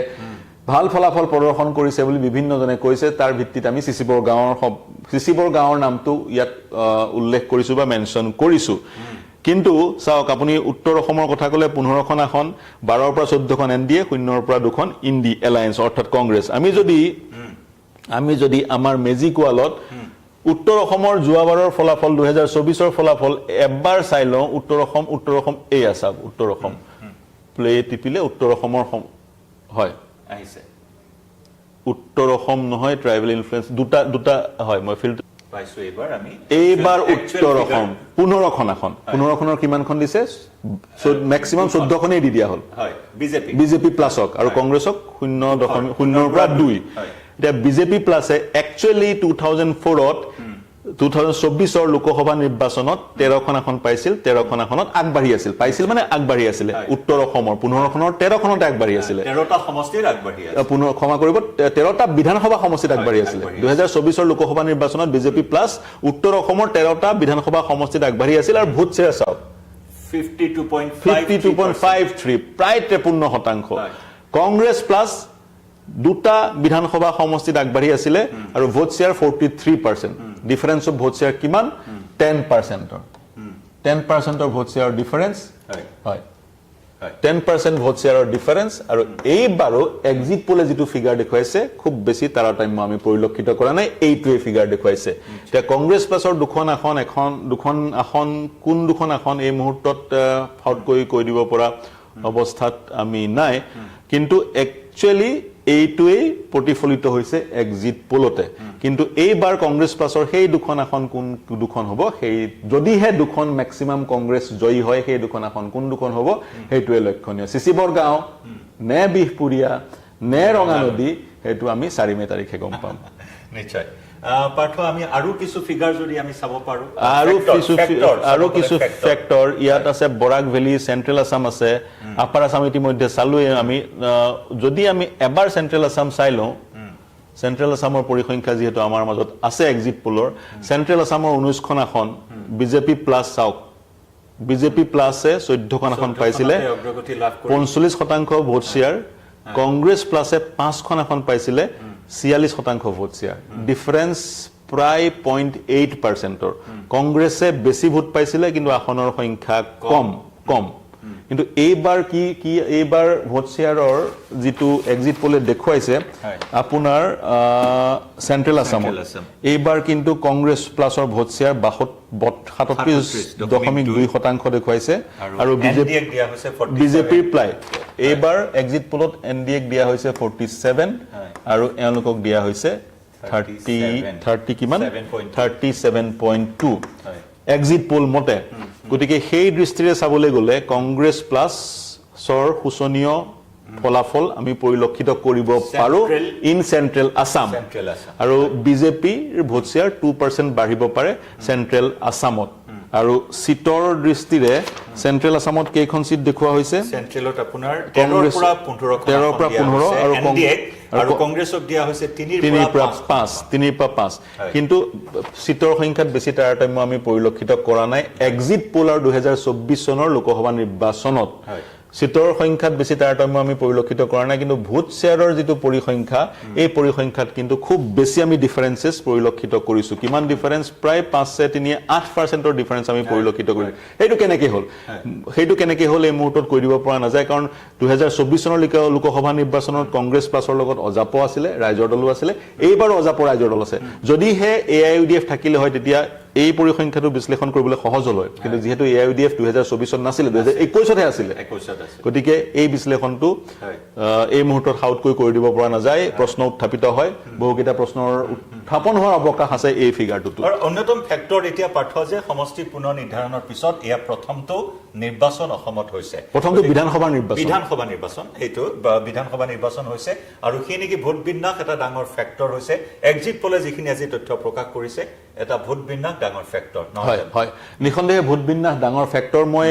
ভাল ফলাফল প্ৰদৰ্শন কৰিছে বুলি বিভিন্নজনে কৈছে তাৰ ভিত্তিত আমি চিচিবৰ গাঁৱৰ নামটো ইয়াত উল্লেখ কৰিছো বা মেনশন কৰিছো কিন্তু চাওক আপুনি উত্তৰ অসমৰ কথা ক'লে 15খন আসন 12 পৰা 14খন এনডিএ 0 পৰা 2খন ইণ্ডি এলায়েন্স অৰ্থাৎ কংগ্ৰেছ আমি যদি আমাৰ মেজিক ৱালত উত্তৰ অসমৰ যোৱাবাৰৰ ফলাফল 2024ৰ ফলাফল এবাৰ চাই লওঁ উত্তৰ অসম এই আছে উত্তৰ অসম প্লে টিপিলে উত্তৰ অসমৰ হয় আহিছে উত্তৰ অসম নহয় ট্ৰাইবেল ইনফ্লুয়েন্স দুটা হয় মই ফিল্ড পাইছো এইবাৰ উত্তৰ অসম 15খন আসন 15খনৰ কিমানখন দিছে ম্যাক্সিমাম 14খনেই দি দিয়া হ'ল হয় বিজেপি প্লাছক আৰু কংগ্ৰেছক 0.0 পৰা 2 এতিয়া বিজেপি প্লাছে একচুৱেলি 2004ত 2024ৰ লোকসভা নিৰ্বাচনত 13খন আসন পাইছিল 13খন আসনত আগবাঢ়ি আছিল পাইছিল মানে আগবাঢ়ি আছিল উত্তৰ অসমৰ 15খনৰ 13খনত আগবাঢ়ি আছিল 13টা সমষ্টিত আগবাঢ়ি আছিল পুনৰ ক্ষমা কৰিব 13টা বিধানসভা সমষ্টিত আগবাঢ়ি আছিল 2024ৰ লোকসভা নিৰ্বাচনত বিজেপি প্লাছ উত্তৰ অসমৰ 13টা বিধানসভা সমষ্টিত আগবাঢ়ি আছিল আৰু ভোট শ্বেয়াৰ চাওক 52.53 প্ৰায় 53%। কংগ্ৰেছ প্লাছ দুটা বিধানসভা সমষ্টিত আগবাঢ়ি আছিল আৰু vote share 43%। Difference of vote share কিমান 10%। 10% ভোট শ্বেয়াৰ ডিফাৰেন্স হয় 10% ভোট শ্বেয়াৰৰ ডিফাৰেন্স আৰু এইবাৰো এক্সিট পোলে যিটো ফিগাৰ দেখুৱাইছে খুব বেছি তাৰতম্য আমি পৰিলক্ষিত কৰা নাই এইটোৱে ফিগাৰ দেখুৱাইছে এতিয়া কংগ্ৰেছ প্লাছৰ দুখন আসন কোন দুখন আসন এই মুহূৰ্তত ফাউটকৈ কৈ দিব পৰা অৱস্থাত আমি নাই কিন্তু একচুয়ালি এইটোৱেই প্ৰতিফলিত হৈছে এক্সিট পোলতে কিন্তু এইবাৰ কংগ্ৰেছ প্লাছৰ সেই দুখন আসন কোন দুখন হ'ব সেই যদিহে দুখন ম্যাক্সিমাম কংগ্ৰেছ জয়ী হয় সেই দুখন আসন কোন দুখন হ'ব সেইটোৱে লক্ষণীয় চিচি বৰগাঁও নে বিহপুৰীয়া নে ৰঙানদী সেইটো আমি 4 মে তাৰিখে গম পাম নিশ্চয় পাৰ্থ আমি আৰু কিছু ফিগাৰ যদি আমি চাব পাৰো আৰু কিছু ফেক্টৰ ইয়াত আছে বৰাক ভেলি সেন্ট্ৰেল আসাম আছে আপাৰ আসাম ইতিমধ্যে চালুৱে আমি যদি আমি এবাৰ সেন্ট্ৰেল আসাম চাই লওঁ সেন্ট্ৰেল আসামৰ পৰিসংখ্যা যেহেতু আমাৰ মাজত আছে এক্সিট পোলৰ সেন্ট্ৰেল আসামৰ 19খন আসন বিজেপি প্লাছ চাওক বিজেপি প্লাছে 14খন আসন পাইছিলে 45% ভোট শ্বেয়াৰ কংগ্ৰেছ প্লাছে 5খন আসন পাইছিলে 46% ভোট শ্বেয়াৰ ডিফাৰেন্স প্ৰায় 0.8%ৰ কংগ্ৰেছে বেছি ভোট পাইছিলে কিন্তু আসনৰ সংখ্যা কম কিন্তু এইবাৰ কি এইবাৰ ভোট শ্বেয়াৰৰ যিটো এক্সিট পোলে দেখুৱাইছে আপোনাৰ সেন্ট্ৰেল আসামত এইবাৰ কিন্তু কংগ্ৰেছ প্লাছৰ ভোট শ্বেয়াৰ 37.2% দেখুৱাইছে আৰু বিজেপিৰ প্লাই এইবাৰ এক্সিট পোলত এনডিএক দিয়া হৈছে 47 আৰু এওঁলোকক দিয়া হৈছে 30 কিমান 37.2 এক্সিট পোল মতে গতিকে সেই দৃষ্টিৰে চাবলৈ গ'লে কংগ্ৰেছ প্লাছৰ সুচনীয় ফলাফল আমি পৰিলক্ষিত কৰিব পাৰো ইন সেন্ট্ৰেল আসাম আৰু বিজেপিৰ ভোট শ্বেয়াৰ 2% বাঢ়িব পাৰে সেন্ট্ৰেল আসামত আৰু সিটৰ দৃষ্টিৰে সেন্ট্ৰেল আসামত কেইখন সিট দেখুৱা হৈছে সেন্ট্ৰেলত আপোনাৰ 13 পৰা 15 আৰু কংগ্ৰেছক দিয়া হৈছে 3 পৰা 5 কিন্তু সিটৰ সংখ্যাত বেছি তাৰতম্য আমি পৰিলক্ষিত কৰা নাই এক্সিট পোল আৰু 2024 চনৰ লোকসভা নিৰ্বাচনত সিটৰ সংখ্যাত বেছি তাৰতম্য আমি পৰিলক্ষিত কৰা নাই কিন্তু ভোট শ্বেয়াৰৰ যিটো পৰিসংখ্যা এই পৰিসংখ্যাত কিন্তু খুব বেছি আমি ডিফাৰেন্সেস পৰিলক্ষিত কৰিছো কিমান ডিফাৰেন্স প্ৰায় 5.38% ডিফাৰেন্স আমি পৰিলক্ষিত কৰিছো সেইটো কেনেকৈ হ'ল এই মুহূৰ্তত কৈ দিব পৰা নাযায় কাৰণ 2024 চনৰ লোকসভা নিৰ্বাচনত কংগ্ৰেছ প্লাছৰ লগত অজাপ আছিলে ৰাইজৰ দলো আছিলে এইবাৰ অজাপ ৰাইজৰ দল আছে যদিহে এআইইউডিএফ থাকিলে হয় তেতিয়া এই পৰিসংখ্যাটো বিশ্লেষণ কৰিবলৈ সহজ হ'ল কিন্তু যেহেতু এআইইউডিএফ 2024 ত নাছিলে 2021 হে আছিল গতিকে এই বিশ্লেষণটো এই মুহূৰ্তত হাউটকৈ কৰি দিব পৰা নাযায় প্ৰশ্ন উত্থাপিত হয় বহুকেইটা প্ৰশ্নৰ উত্থাপন হোৱাৰ অৱকাশ আছে এই ফিগাৰটোত আৰু অন্যতম ফেক্টৰ এতিয়া পাৰ্থ যে সমষ্টি পুনৰ নিৰ্ধাৰণৰ পিছত এয়া প্ৰথমটো নিৰ্বাচন অসমত হৈছে প্ৰথমটো বিধানসভা নিৰ্বাচন এইটো বিধানসভা নিৰ্বাচন হৈছে আৰু সেই নেকি ভোট বিন্যাস এটা ডাঙৰ ফেক্টৰ হৈছে এক্সিট পোলে যিখিনি আজি তথ্য প্ৰকাশ কৰিছে এটা ভোট বিন্যাস ডাঙৰ ফেক্টৰ নহয় হয় নিখন্দেহে ভোট বিন্যাস ডাঙৰ ফেক্টৰ মই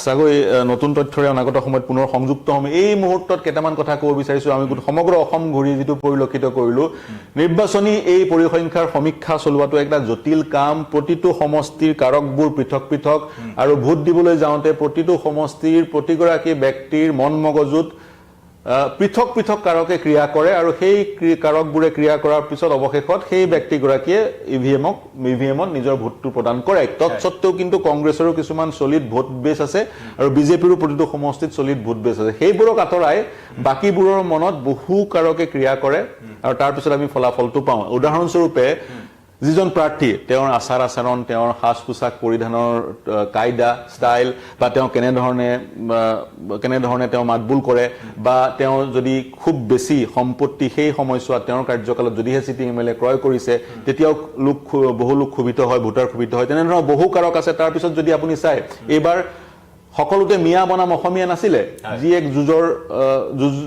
সাগৈ নতুন তথ্যৰে অনাগত সময়ত পুনৰ সংযুক্ত হ'ম এই মুহূৰ্তত কেইটামান কথা ক'ব বিচাৰিছো আমি সমগ্ৰ অসম ঘূৰি যিটো পৰিলক্ষিত কৰিলো নিৰ্বাচনী এই পৰিসংখ্যাৰ সমীক্ষা চলোৱাটো একটা জটিল কাম প্ৰতিটো সমষ্টিৰ কাৰকবোৰ পৃথক আৰু ভোট দিবলৈ যাওঁতে প্ৰতিটো সমষ্টিৰ প্ৰতিগৰাকী ব্যক্তিৰ মন মগজুত পৃথক কাৰকে ক্ৰিয়া কৰে আৰু সেই কাৰকবোৰে ক্ৰিয়া কৰাৰ পিছত অৱশেষত সেই ব্যক্তিগৰাকীয়ে ইভিএমত নিজৰ ভোটটো প্ৰদান কৰে তৎসত্ত্বেও কিন্তু কংগ্ৰেছৰো কিছুমান সলিড ভোট বেছ আছে আৰু বিজেপিৰো প্ৰতিটো সমষ্টিত সলিড ভোট বেছ আছে সেইবোৰক আঁতৰাই বাকিবোৰৰ মনত বহু কাৰকে ক্ৰিয়া কৰে আৰু তাৰ পিছত আমি ফলাফলটো পাওঁ উদাহৰণস্বৰূপে যিজন প্ৰাৰ্থী তেওঁৰ আচাৰ আচৰণ তেওঁৰ সাজ পোছাক পৰিধানৰ কায়দা ষ্টাইল বা তেওঁ কেনেধৰণে তেওঁ মাতবোল কৰে বা তেওঁ যদি খুব বেছি সম্পত্তি সেই সময়ছোৱাত তেওঁৰ কাৰ্যকালত যদিহে চিটিং এমএলএ ক্ৰয় কৰিছে তেতিয়াও বহু লোক ক্ষোভিত হয় ভোটাৰ ক্ষোভিত হয় তেনেধৰণৰ বহু কাৰক আছে তাৰ পিছত যদি আপুনি চাই এইবাৰ সকলোতে মিয়া বনাম অসমীয়া নাছিলে যি এক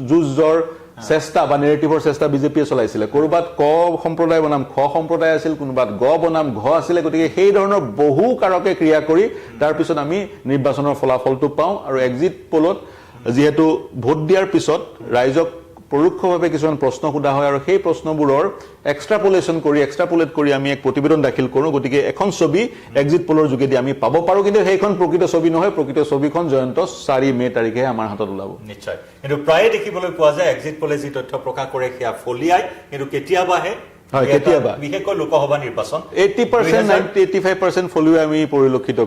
যুঁজৰ চেষ্টা বা নেৰেটিভৰ চেষ্টা বিজেপিয়ে চলাইছিলে কৰবাত ক সম্প্ৰদায় বনাম খ সম্প্ৰদায় আছিল কোনোবাত গ বনাম ঘ আছিলে গতিকে সেই ধৰণৰ বহু কাৰকে ক্ৰিয়া কৰি তাৰ পিছত আমি নিৰ্বাচনৰ ফলাফলটো পাওঁ আৰু এক্সিট পোলত যেহেতু ভোট দিয়াৰ পিছত ৰাইজক পৰোক্ষভাৱে কিছুমান প্ৰশ্ন সোধা হয় আৰু সেই প্ৰশ্নবোৰৰ এক্সট্ৰাপোলেট কৰি আমি এক প্ৰতিবেদন দাখিল কৰোঁ গতিকে এখন ছবি এক্সিট পোলৰ যোগেদি আমি পাব পাৰোঁ কিন্তু সেইখন প্ৰকৃত ছবি নহয় প্ৰকৃত ছবিখন জয়ন্ত 4 মে তাৰিখে আমাৰ হাতত ওলাব নিশ্চয় কিন্তু প্ৰায়ে দেখিবলৈ পোৱা যায় এক্সিট পোলে যি তথ্য প্ৰকাশ কৰে সেয়া ফলিয়ায় কিন্তু কেতিয়াবাহে হয় কেতিয়াবা বিশেষকৈ লোকসভা নিৰ্বাচন 80% 85% ফলোৱে আমি পৰিলক্ষিত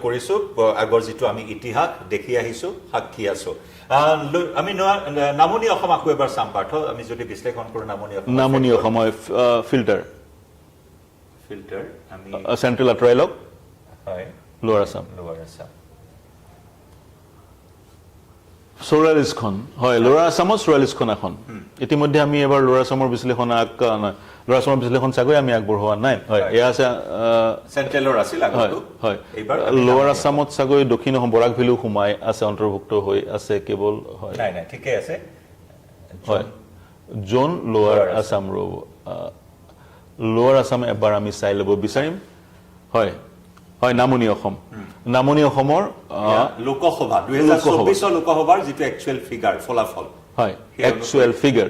কৰিছো আগৰ যিটো আমি ইতিহাস দেখি আহিছো সাক্ষী আছো আমি নামনি অসম আকৌ এবাৰ চাম পাৰ্থ আমি যদি বিশ্লেষণ কৰো নামনি অসমৰ ফিল্টাৰ আমি চেন্ট্ৰেল আঁতৰাই লওক হয় লোৱাৰ আছাম 44খন হয় লোৱাৰ আছামত 44খন এখন ইতিমধ্যে আমি এবাৰ লোৱাৰ আছামৰ বিশ্লেষণ লোৱাৰ আছামৰ বিশ্লেষণ চাগৈ আমি আগবঢ়োৱা নাই হয় এয়া আছে চেন্ট্ৰেলৰ আছিল আগতো হয় লোৱাৰ আছামত চাগৈ দক্ষিণ অসম বৰাক ভেলু সোমাই আছে অন্তৰ্ভুক্ত হৈ আছে কেৱল হয় নাই ঠিকে আছে হয় জোন লোৱাৰ আছাম ৰ'ব লোৱাৰ আছাম এবাৰ আমি চাই ল'ব বিচাৰিম হয় হয় নামনি অসমৰ লোকসভা 2024 লোকসভাৰ যিটো একচুৱেল ফিগাৰ ফলাফল হয় একচুৱেল ফিগাৰ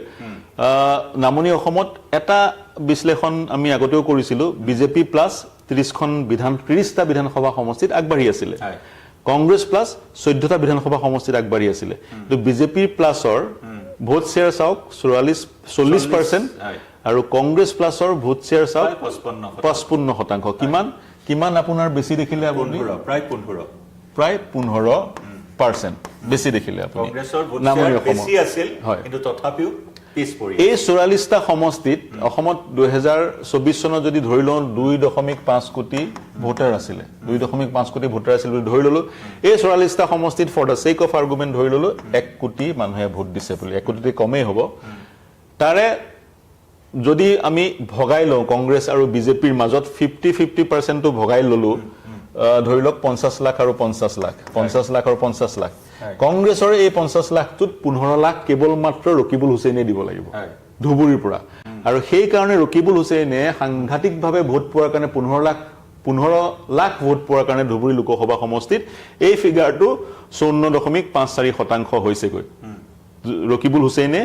নামনি অসমত এটা বিশ্লেষণ আমি আগতেও কৰিছিলো বিজেপি প্লাছ 30টা বিধানসভা সমষ্টিত আগবাঢ়ি আছিলে কংগ্ৰেছ প্লাছ 14টা বিধানসভা সমষ্টিত আগবাঢ়ি আছিলে তো বিজেপি প্লাছৰ ভোট শ্বেয়াৰ চাওক 40% আৰু কংগ্ৰেছ প্লাছৰ ভোট শ্বেয়াৰ চাওক 55% কিমান আপোনাৰ বেছি দেখিলে আপুনি প্ৰায় 15% বেছি দেখিলে আপুনি কংগ্ৰেছৰ ভোট শ্বেয়াৰ বেছি আছিল কিন্তু তথাপিও পিছ পৰি এই 44টা সমষ্টিত অসমত 2024 চনত যদি ধৰি লওঁ 2.5 কোটি ভোটাৰ আছিলে 2.5 কোটি ভোটাৰ আছিল বুলি ধৰি ললো এই 44টা সমষ্টিত for the sake of argument ধৰি ললো 1 কোটি মানুহে ভোট দিছে বুলি 1 কোটি কমেই হ'ব তাৰে যদি আমি ভগাই লওঁ কংগ্ৰেছ আৰু বিজেপিৰ মাজত 50% টো ভগাই ললো ধৰি লওক 50 লাখ আৰু 50 লাখ কংগ্ৰেছৰ এই 50 লাখটোত 15 লাখ কেৱল মাত্ৰ ৰকিবুল হুছেইনে দিব লাগিব ধুবুৰীৰ পৰা আৰু সেই কাৰণে ৰকিবুল হুছেইনে সাংঘাতিকভাৱে ভোট পোৱাৰ কাৰণে 15 লাখ ভোট পোৱাৰ কাৰণে ধুবুৰী লোকসভা সমষ্টিত এই ফিগাৰটো 54.54% হৈছেগৈ ৰকিবুল হুছেইনে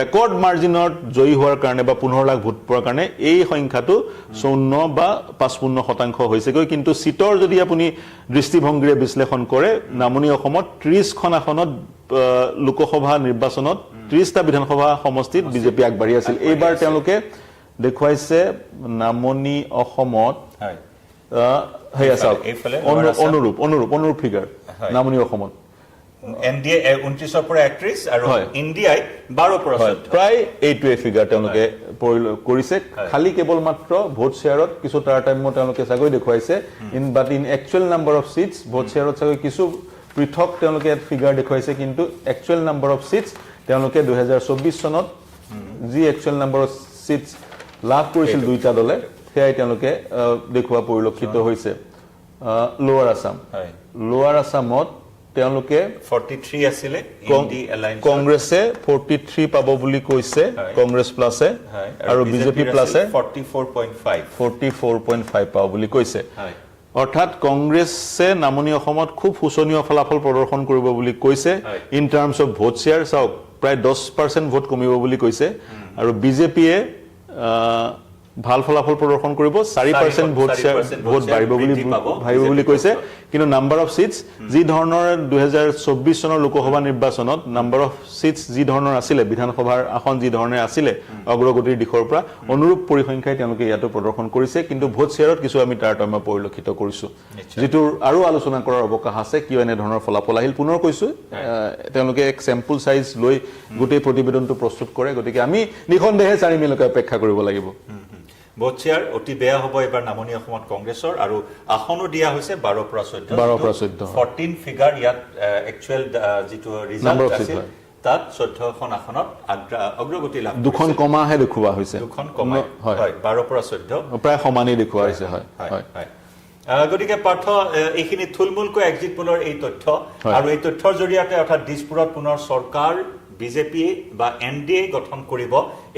ৰেকৰ্ড মাৰ্জিনত জয়ী হোৱাৰ কাৰণে বা 15 লাখ ভোট পোৱাৰ কাৰণে এই সংখ্যাটো 54 বা 55% হৈছেগৈ কিন্তু সিটৰ যদি আপুনি দৃষ্টিভংগীৰে বিশ্লেষণ কৰে নামনি অসমত 30খন আসনত লোকসভা নিৰ্বাচনত 30টা বিধানসভা সমষ্টিত বিজেপি আগবাঢ়ি আছিল এইবাৰ তেওঁলোকে দেখুৱাইছে নামনি অসমত হেয়া চাওক অনুৰূপ ফিগাৰ নামনি অসমত এনডিএ 29 পৰা 31 আৰু ইণ্ডিয়াই 12% প্ৰায় এইটোৱে ফিগাৰ তেওঁলোকে কৰিছে খালি কেৱল মাত্ৰ ভোট শ্বেয়াৰত কিছু তাৰতম্য তেওঁলোকে চাগৈ দেখুৱাইছে but in actual number of seats vote শ্বেয়াৰত চাগৈ কিছু পৃথক তেওঁলোকে ফিগাৰ দেখুৱাইছে কিন্তু একচুৱেল নাম্বাৰ অফ সিটস তেওঁলোকে 2024 চনত যি একচুৱেল নাম্বাৰ অফ সিটস লাভ কৰিছিল দুইটা দলে সেয়াই তেওঁলোকে দেখুৱা পৰিলক্ষিত হৈছে লোৱাৰ আছামত তেওঁলোকে 43 আছিল ইন্ডি এলায়েন্স কংগ্ৰেছে 43 পাব বুলি কৈছে কংগ্ৰেছ প্লাছে আৰু বিজেপি প্লাছে 44.5 পাব বুলি কৈছে অৰ্থাৎ কংগ্ৰেছে নামনি অসমত খুব শোচনীয় ফলাফল প্ৰদৰ্শন কৰিব বুলি কৈছে in terms of vote share চাওক প্ৰায় 10% ভোট কমিব বুলি কৈছে আৰু বিজেপিয়ে ভাল ফলাফল প্ৰদৰ্শন কৰিব 4% ভোট বাঢ়িব বুলি কৈছে কিন্তু নাম্বাৰ অফ সিটস যি ধৰণৰ 2024 চনৰ লোকসভা নিৰ্বাচনত নাম্বাৰ অফ সিটস যি ধৰণৰ আছিল বিধানসভাৰ আসন যি ধৰণে আছিল অগ্ৰগতিৰ দিশৰ পৰা অনুৰূপ পৰিসংখ্যাই তেওঁলোকে ইয়াতো প্ৰদৰ্শন কৰিছে কিন্তু ভোট শ্বেয়াৰত কিছু আমি তাৰতম্য পৰিলক্ষিত কৰিছো যেটো আৰু আলোচনা কৰাৰ অৱকাশ আছে কিয় এনে ধৰণৰ ফলাফল আহিল পুনৰ কৈছো তেওঁলোকে এক স্যাম্পল সাইজ লৈ গোটেই প্ৰতিবেদনটো প্ৰস্তুত কৰে গতিকে আমি নিখনদেহে 4 মিনিটলৈকে অপেক্ষা কৰিব লাগিব ভোট শ্বেয়াৰ অতি বেয়া হ'ব এবাৰ নামনি অসমত কংগ্ৰেছৰ আৰু আসনো দিয়া হৈছে 12 পৰা 14 14 ফিগাৰ ইয়াত একচুৱেল যিটো ৰিজাল্ট আছে তাত 14খন আসনত অগ্ৰগতি লাভ দুখন কমাহে দেখুৱা হৈছে দুখন কমা হয় 12 পৰা 14 প্ৰায় সমানেই দেখুৱা হৈছে হয় গতিকে পাৰ্থ এইখিনি থুলমূলকৈ এক্সিট পোলৰ এই তথ্য আৰু এই তথ্যৰ জৰিয়তে অৰ্থাৎ দিছপুৰত পুনৰ চৰকাৰ বিজেপি বা এনডিএ গঠন কৰিব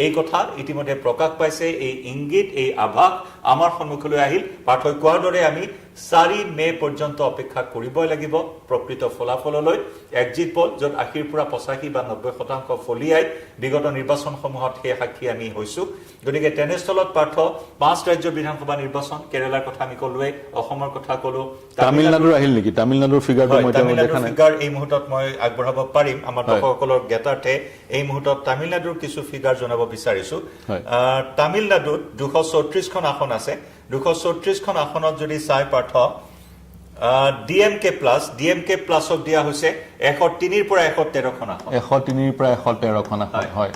এই কথা ইতিমধ্যে প্ৰকাশ পাইছে এই ইংগিত এই আভাস আমাৰ সন্মুখলৈ আহিল পাৰ্থই কোৱাৰ দৰে আমি 4 মে পৰ্যন্ত অপেক্ষা কৰিবই লাগিব প্ৰকৃত ফলাফললৈ এক্সিট পোল যত 80 পৰা 85 বা 90% ফলিয়াই বিগত নিৰ্বাচনসমূহত সেই সাক্ষী আমি হৈছো গতিকে তেনেস্থলত পাৰ্থ 5 ৰাজ্য বিধানসভা নিৰ্বাচন কেৰালাৰ কথা আমি কলোৱে অসমৰ কথা কলো তামিলনাডুৰ আহিল নেকি তামিলনাডুৰ ফিগাৰটো মই দেখা নাই ফিগাৰ এই মুহূৰ্তত মই আগবঢ়াব পাৰিম আমাৰ দৰ্শকসকলৰ জ্ঞাতাৰ্থে এই মুহূৰ্তত তামিলনাডুৰ কিছু ফিগাৰ জনাব বিচাৰিছো হয়। তামিলনাডুত 234খন আসন আছে 234খন আসনত যদি চাই পাৰ্থ ডিএমকে প্লাছক দিয়া হৈছে 103ৰ পৰা 113খন আসন 103ৰ পৰা 113খন আসন হয়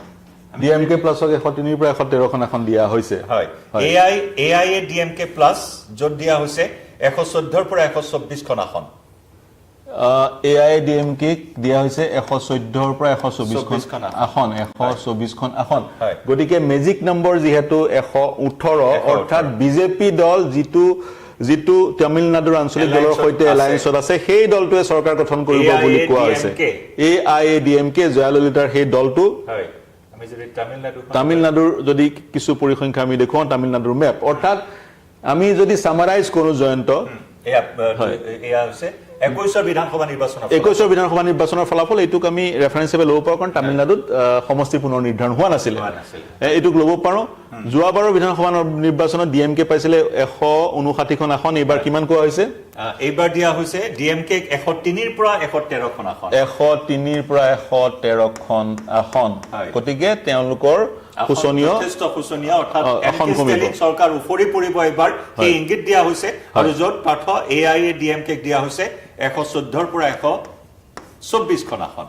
ডিএমকে প্লাছক 103ৰ পৰা 113খন আসন দিয়া হৈছে হয় এআইএ ডিএমকে প্লাছ য'ত দিয়া হৈছে 114ৰ পৰা 124খন আসন এআইডিএমকে দিয়া হৈছে 114ৰ পৰা 124খন আসন 124খন আসন হয়। গতিকে মেজিক নম্বৰ যিহেতু 118 অৰ্থাৎ বিজেপি দল যিটো তামিলনাডুৰ আঞ্চলিক দলৰ সৈতে এলায়েন্সত আছে সেই দলটোৱে চৰকাৰ গঠন কৰিব বুলি কোৱা হৈছে এআইএডিএমকে জয়াললিতাৰ সেই দলটো হয় আমি যদি তামিলনাডুৰ যদি কিছু পৰিসংখ্যা আমি দেখুৱাওঁ তামিলনাডুৰ মেপ অৰ্থাৎ আমি যদি সামাৰাইজ কৰোঁ জয়ন্ত এয়া হৈছে 21ৰ বিধানসভা নিৰ্বাচনৰ 21ৰ বিধানসভা নিৰ্বাচনৰ ফলাফল এইটোক আমি ৰেফাৰেন্স হিচাপে ল'ব পাৰোঁ কাৰণ তামিলনাডুত সমষ্টি পুনৰ নিৰ্ধাৰণ হোৱা নাছিলে এইটোক ল'ব পাৰোঁ যোৱাবাৰৰ বিধানসভা নিৰ্বাচনত ডিএমকে পাইছিলে 159খন আসন এইবাৰ কিমান কোৱা হৈছে এইবাৰ দিয়া হৈছে ডিএমকে 103ৰ পৰা 113খন আসন 103ৰ পৰা 113খন আসন গতিকে তেওঁলোকৰ যথেষ্ট শোচনীয় অৰ্থাৎ চৰকাৰ উফৰি পৰিব এইবাৰ সেই ইংগিত দিয়া হৈছে আৰু য'ত পাৰ্থ এআইএডিএমকে দিয়া হৈছে 114ৰ পৰা 124খন আসন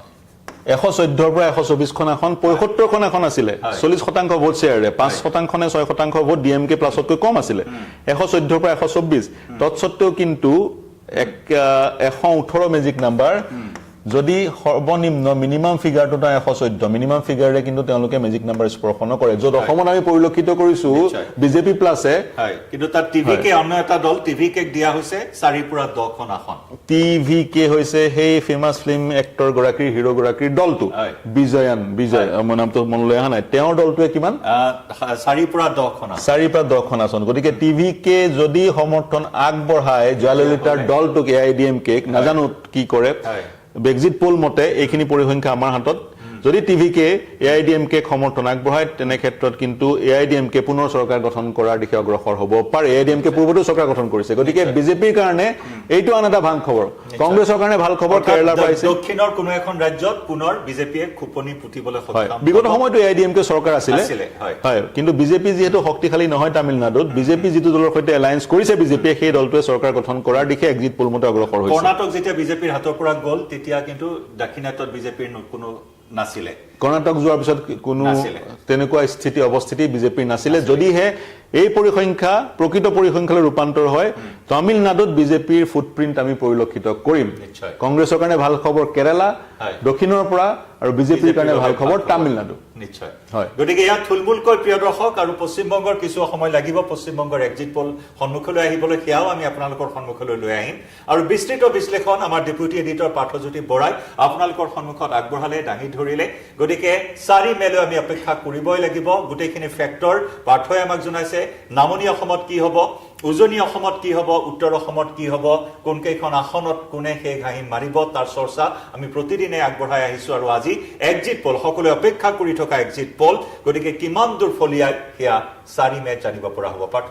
114ৰ পৰা 124খন আসন 75খন আসন আছিলে 40% ভোট শ্বেয়াৰে 5% নে 6% ভোট ডিএমকে প্লাছতকৈ কম আছিলে 114ৰ পৰা 124 তৎসত্ত্বেও কিন্তু 118 মেজিক নাম্বাৰ যদি সৰ্বনিম্ন মিনিমাম ফিগাৰটো 114 মিনিমাম ফিগাৰে কিন্তু তেওঁলোকে মেজিক নাম্বাৰ স্পৰ্শ নকৰে য'ত অসমত আমি পৰিলক্ষিত কৰিছো বিজেপি প্লাছে কিন্তু তাত টিভিকে অন্য এটা দল টিভিকে দিয়া হৈছে 4ৰ পৰা 10খন আসন টিভিকে হৈছে সেই ফেমাছ ফিল্ম এক্টৰ গৰাকীৰ হিৰো গৰাকীৰ দলটো বিজয় মই নামটো মনলৈ অহা নাই তেওঁৰ দলটোৱে কিমান 4ৰ পৰা 10খন আসন 4ৰ পৰা 10খন আসন গতিকে টিভিকে যদি সমৰ্থন আগবঢ়ায় জয়াললিতাৰ দলটোক এআইডিএমকে নাজানো কি কৰে বেক্সিট পোল মতে এইখিনি পৰিসংখ্যা আমাৰ হাতত যদি টিভিকে এআইডিএমকে সমৰ্থন আগবঢ়ায় তেনে ক্ষেত্ৰত কিন্তু এআইডিএমকে পুনৰ চৰকাৰ গঠন কৰাৰ দিশে অগ্ৰসৰ হ'ব পাৰে এআইডিএমকে পূৰ্বতো চৰকাৰ গঠন কৰিছে গতিকে বিজেপিৰ কাৰণে এইটো আন এটা ভাল খবৰ কংগ্ৰেছৰ কাৰণে ভাল খবৰ কেৰালাৰ পাইছে দক্ষিণৰ কোনো এখন ৰাজ্যত পুনৰ বিজেপিয়ে খুপনি পুতিবলৈ সক্ষম বিগত সময়তো এআইডিএমকে চৰকাৰ আছিলে হয় কিন্তু বিজেপি যিহেতু শক্তিশালী নহয় তামিলনাডুত বিজেপি যিটো দলৰ সৈতে এলায়েন্স কৰিছে বিজেপিয়ে সেই দলটোৱে চৰকাৰ গঠন কৰাৰ দিশে এক্সিট পোল মতে অগ্ৰসৰ হৈছে কৰ্ণাটক যেতিয়া বিজেপিৰ হাতৰ পৰা গ'ল তেতিয়া কিন্তু দাক্ষিণাত্যত বিজেপিৰ কোনো নাছিলে কৰ্ণাটক যোৱাৰ পিছত কোনো তেনেকুৱা স্থিতি অৱস্থিতি বিজেপিৰ নাছিলে যদিহে এই পৰিসংখ্যা প্ৰকৃত পৰিসংখ্যালৈ ৰূপান্তৰ হয় তামিলনাডুত বিজেপিৰ ফুটপ্ৰিন্ট আমি পৰিলক্ষিত কৰিম কংগ্ৰেছৰ কাৰণে ভাল খবৰ কেৰালা দক্ষিণৰ পৰা আৰু বিজেপিৰ কাৰণে ভাল খবৰ তামিলনাডু নিশ্চয় হয় গতিকে ইয়াত থুলমূলকৈ প্ৰিয় দৰ্শক আৰু পশ্চিমবংগৰ কিছু সময় লাগিব পশ্চিমবংগৰ এক্সিট পোল সন্মুখলৈ আহিবলৈ সেয়াও আমি আপোনালোকৰ সন্মুখলৈ লৈ আহিম আৰু বিস্তৃত বিশ্লেষণ আমাৰ ডেপুটি এডিটৰ পাৰ্থজ্যোতি বৰাই আপোনালোকৰ সন্মুখত আগবঢ়ালে দাঙি ধৰিলে গতিকে 4 মেলৈ আমি অপেক্ষা কৰিবই লাগিব গোটেইখিনি ফেক্টৰ পাৰ্থই আমাক জনাইছে নামনি অসমত কি হ'ব উজনি অসমত কি হ'ব উত্তৰ অসমত কি হ'ব কোনকেইখন আসনত কোনে সেই ঘাঁহি মাৰিব তাৰ চৰ্চা আমি প্ৰতিদিনে আগবঢ়াই আহিছো আৰু আজি এক্সিট পোল সকলোৱে অপেক্ষা কৰি থকা এক্সিট পোল গতিকে কিমান দূৰ ফলিয়াই সেয়া 4 মেত জানিব পৰা হ'ব পাৰ্থ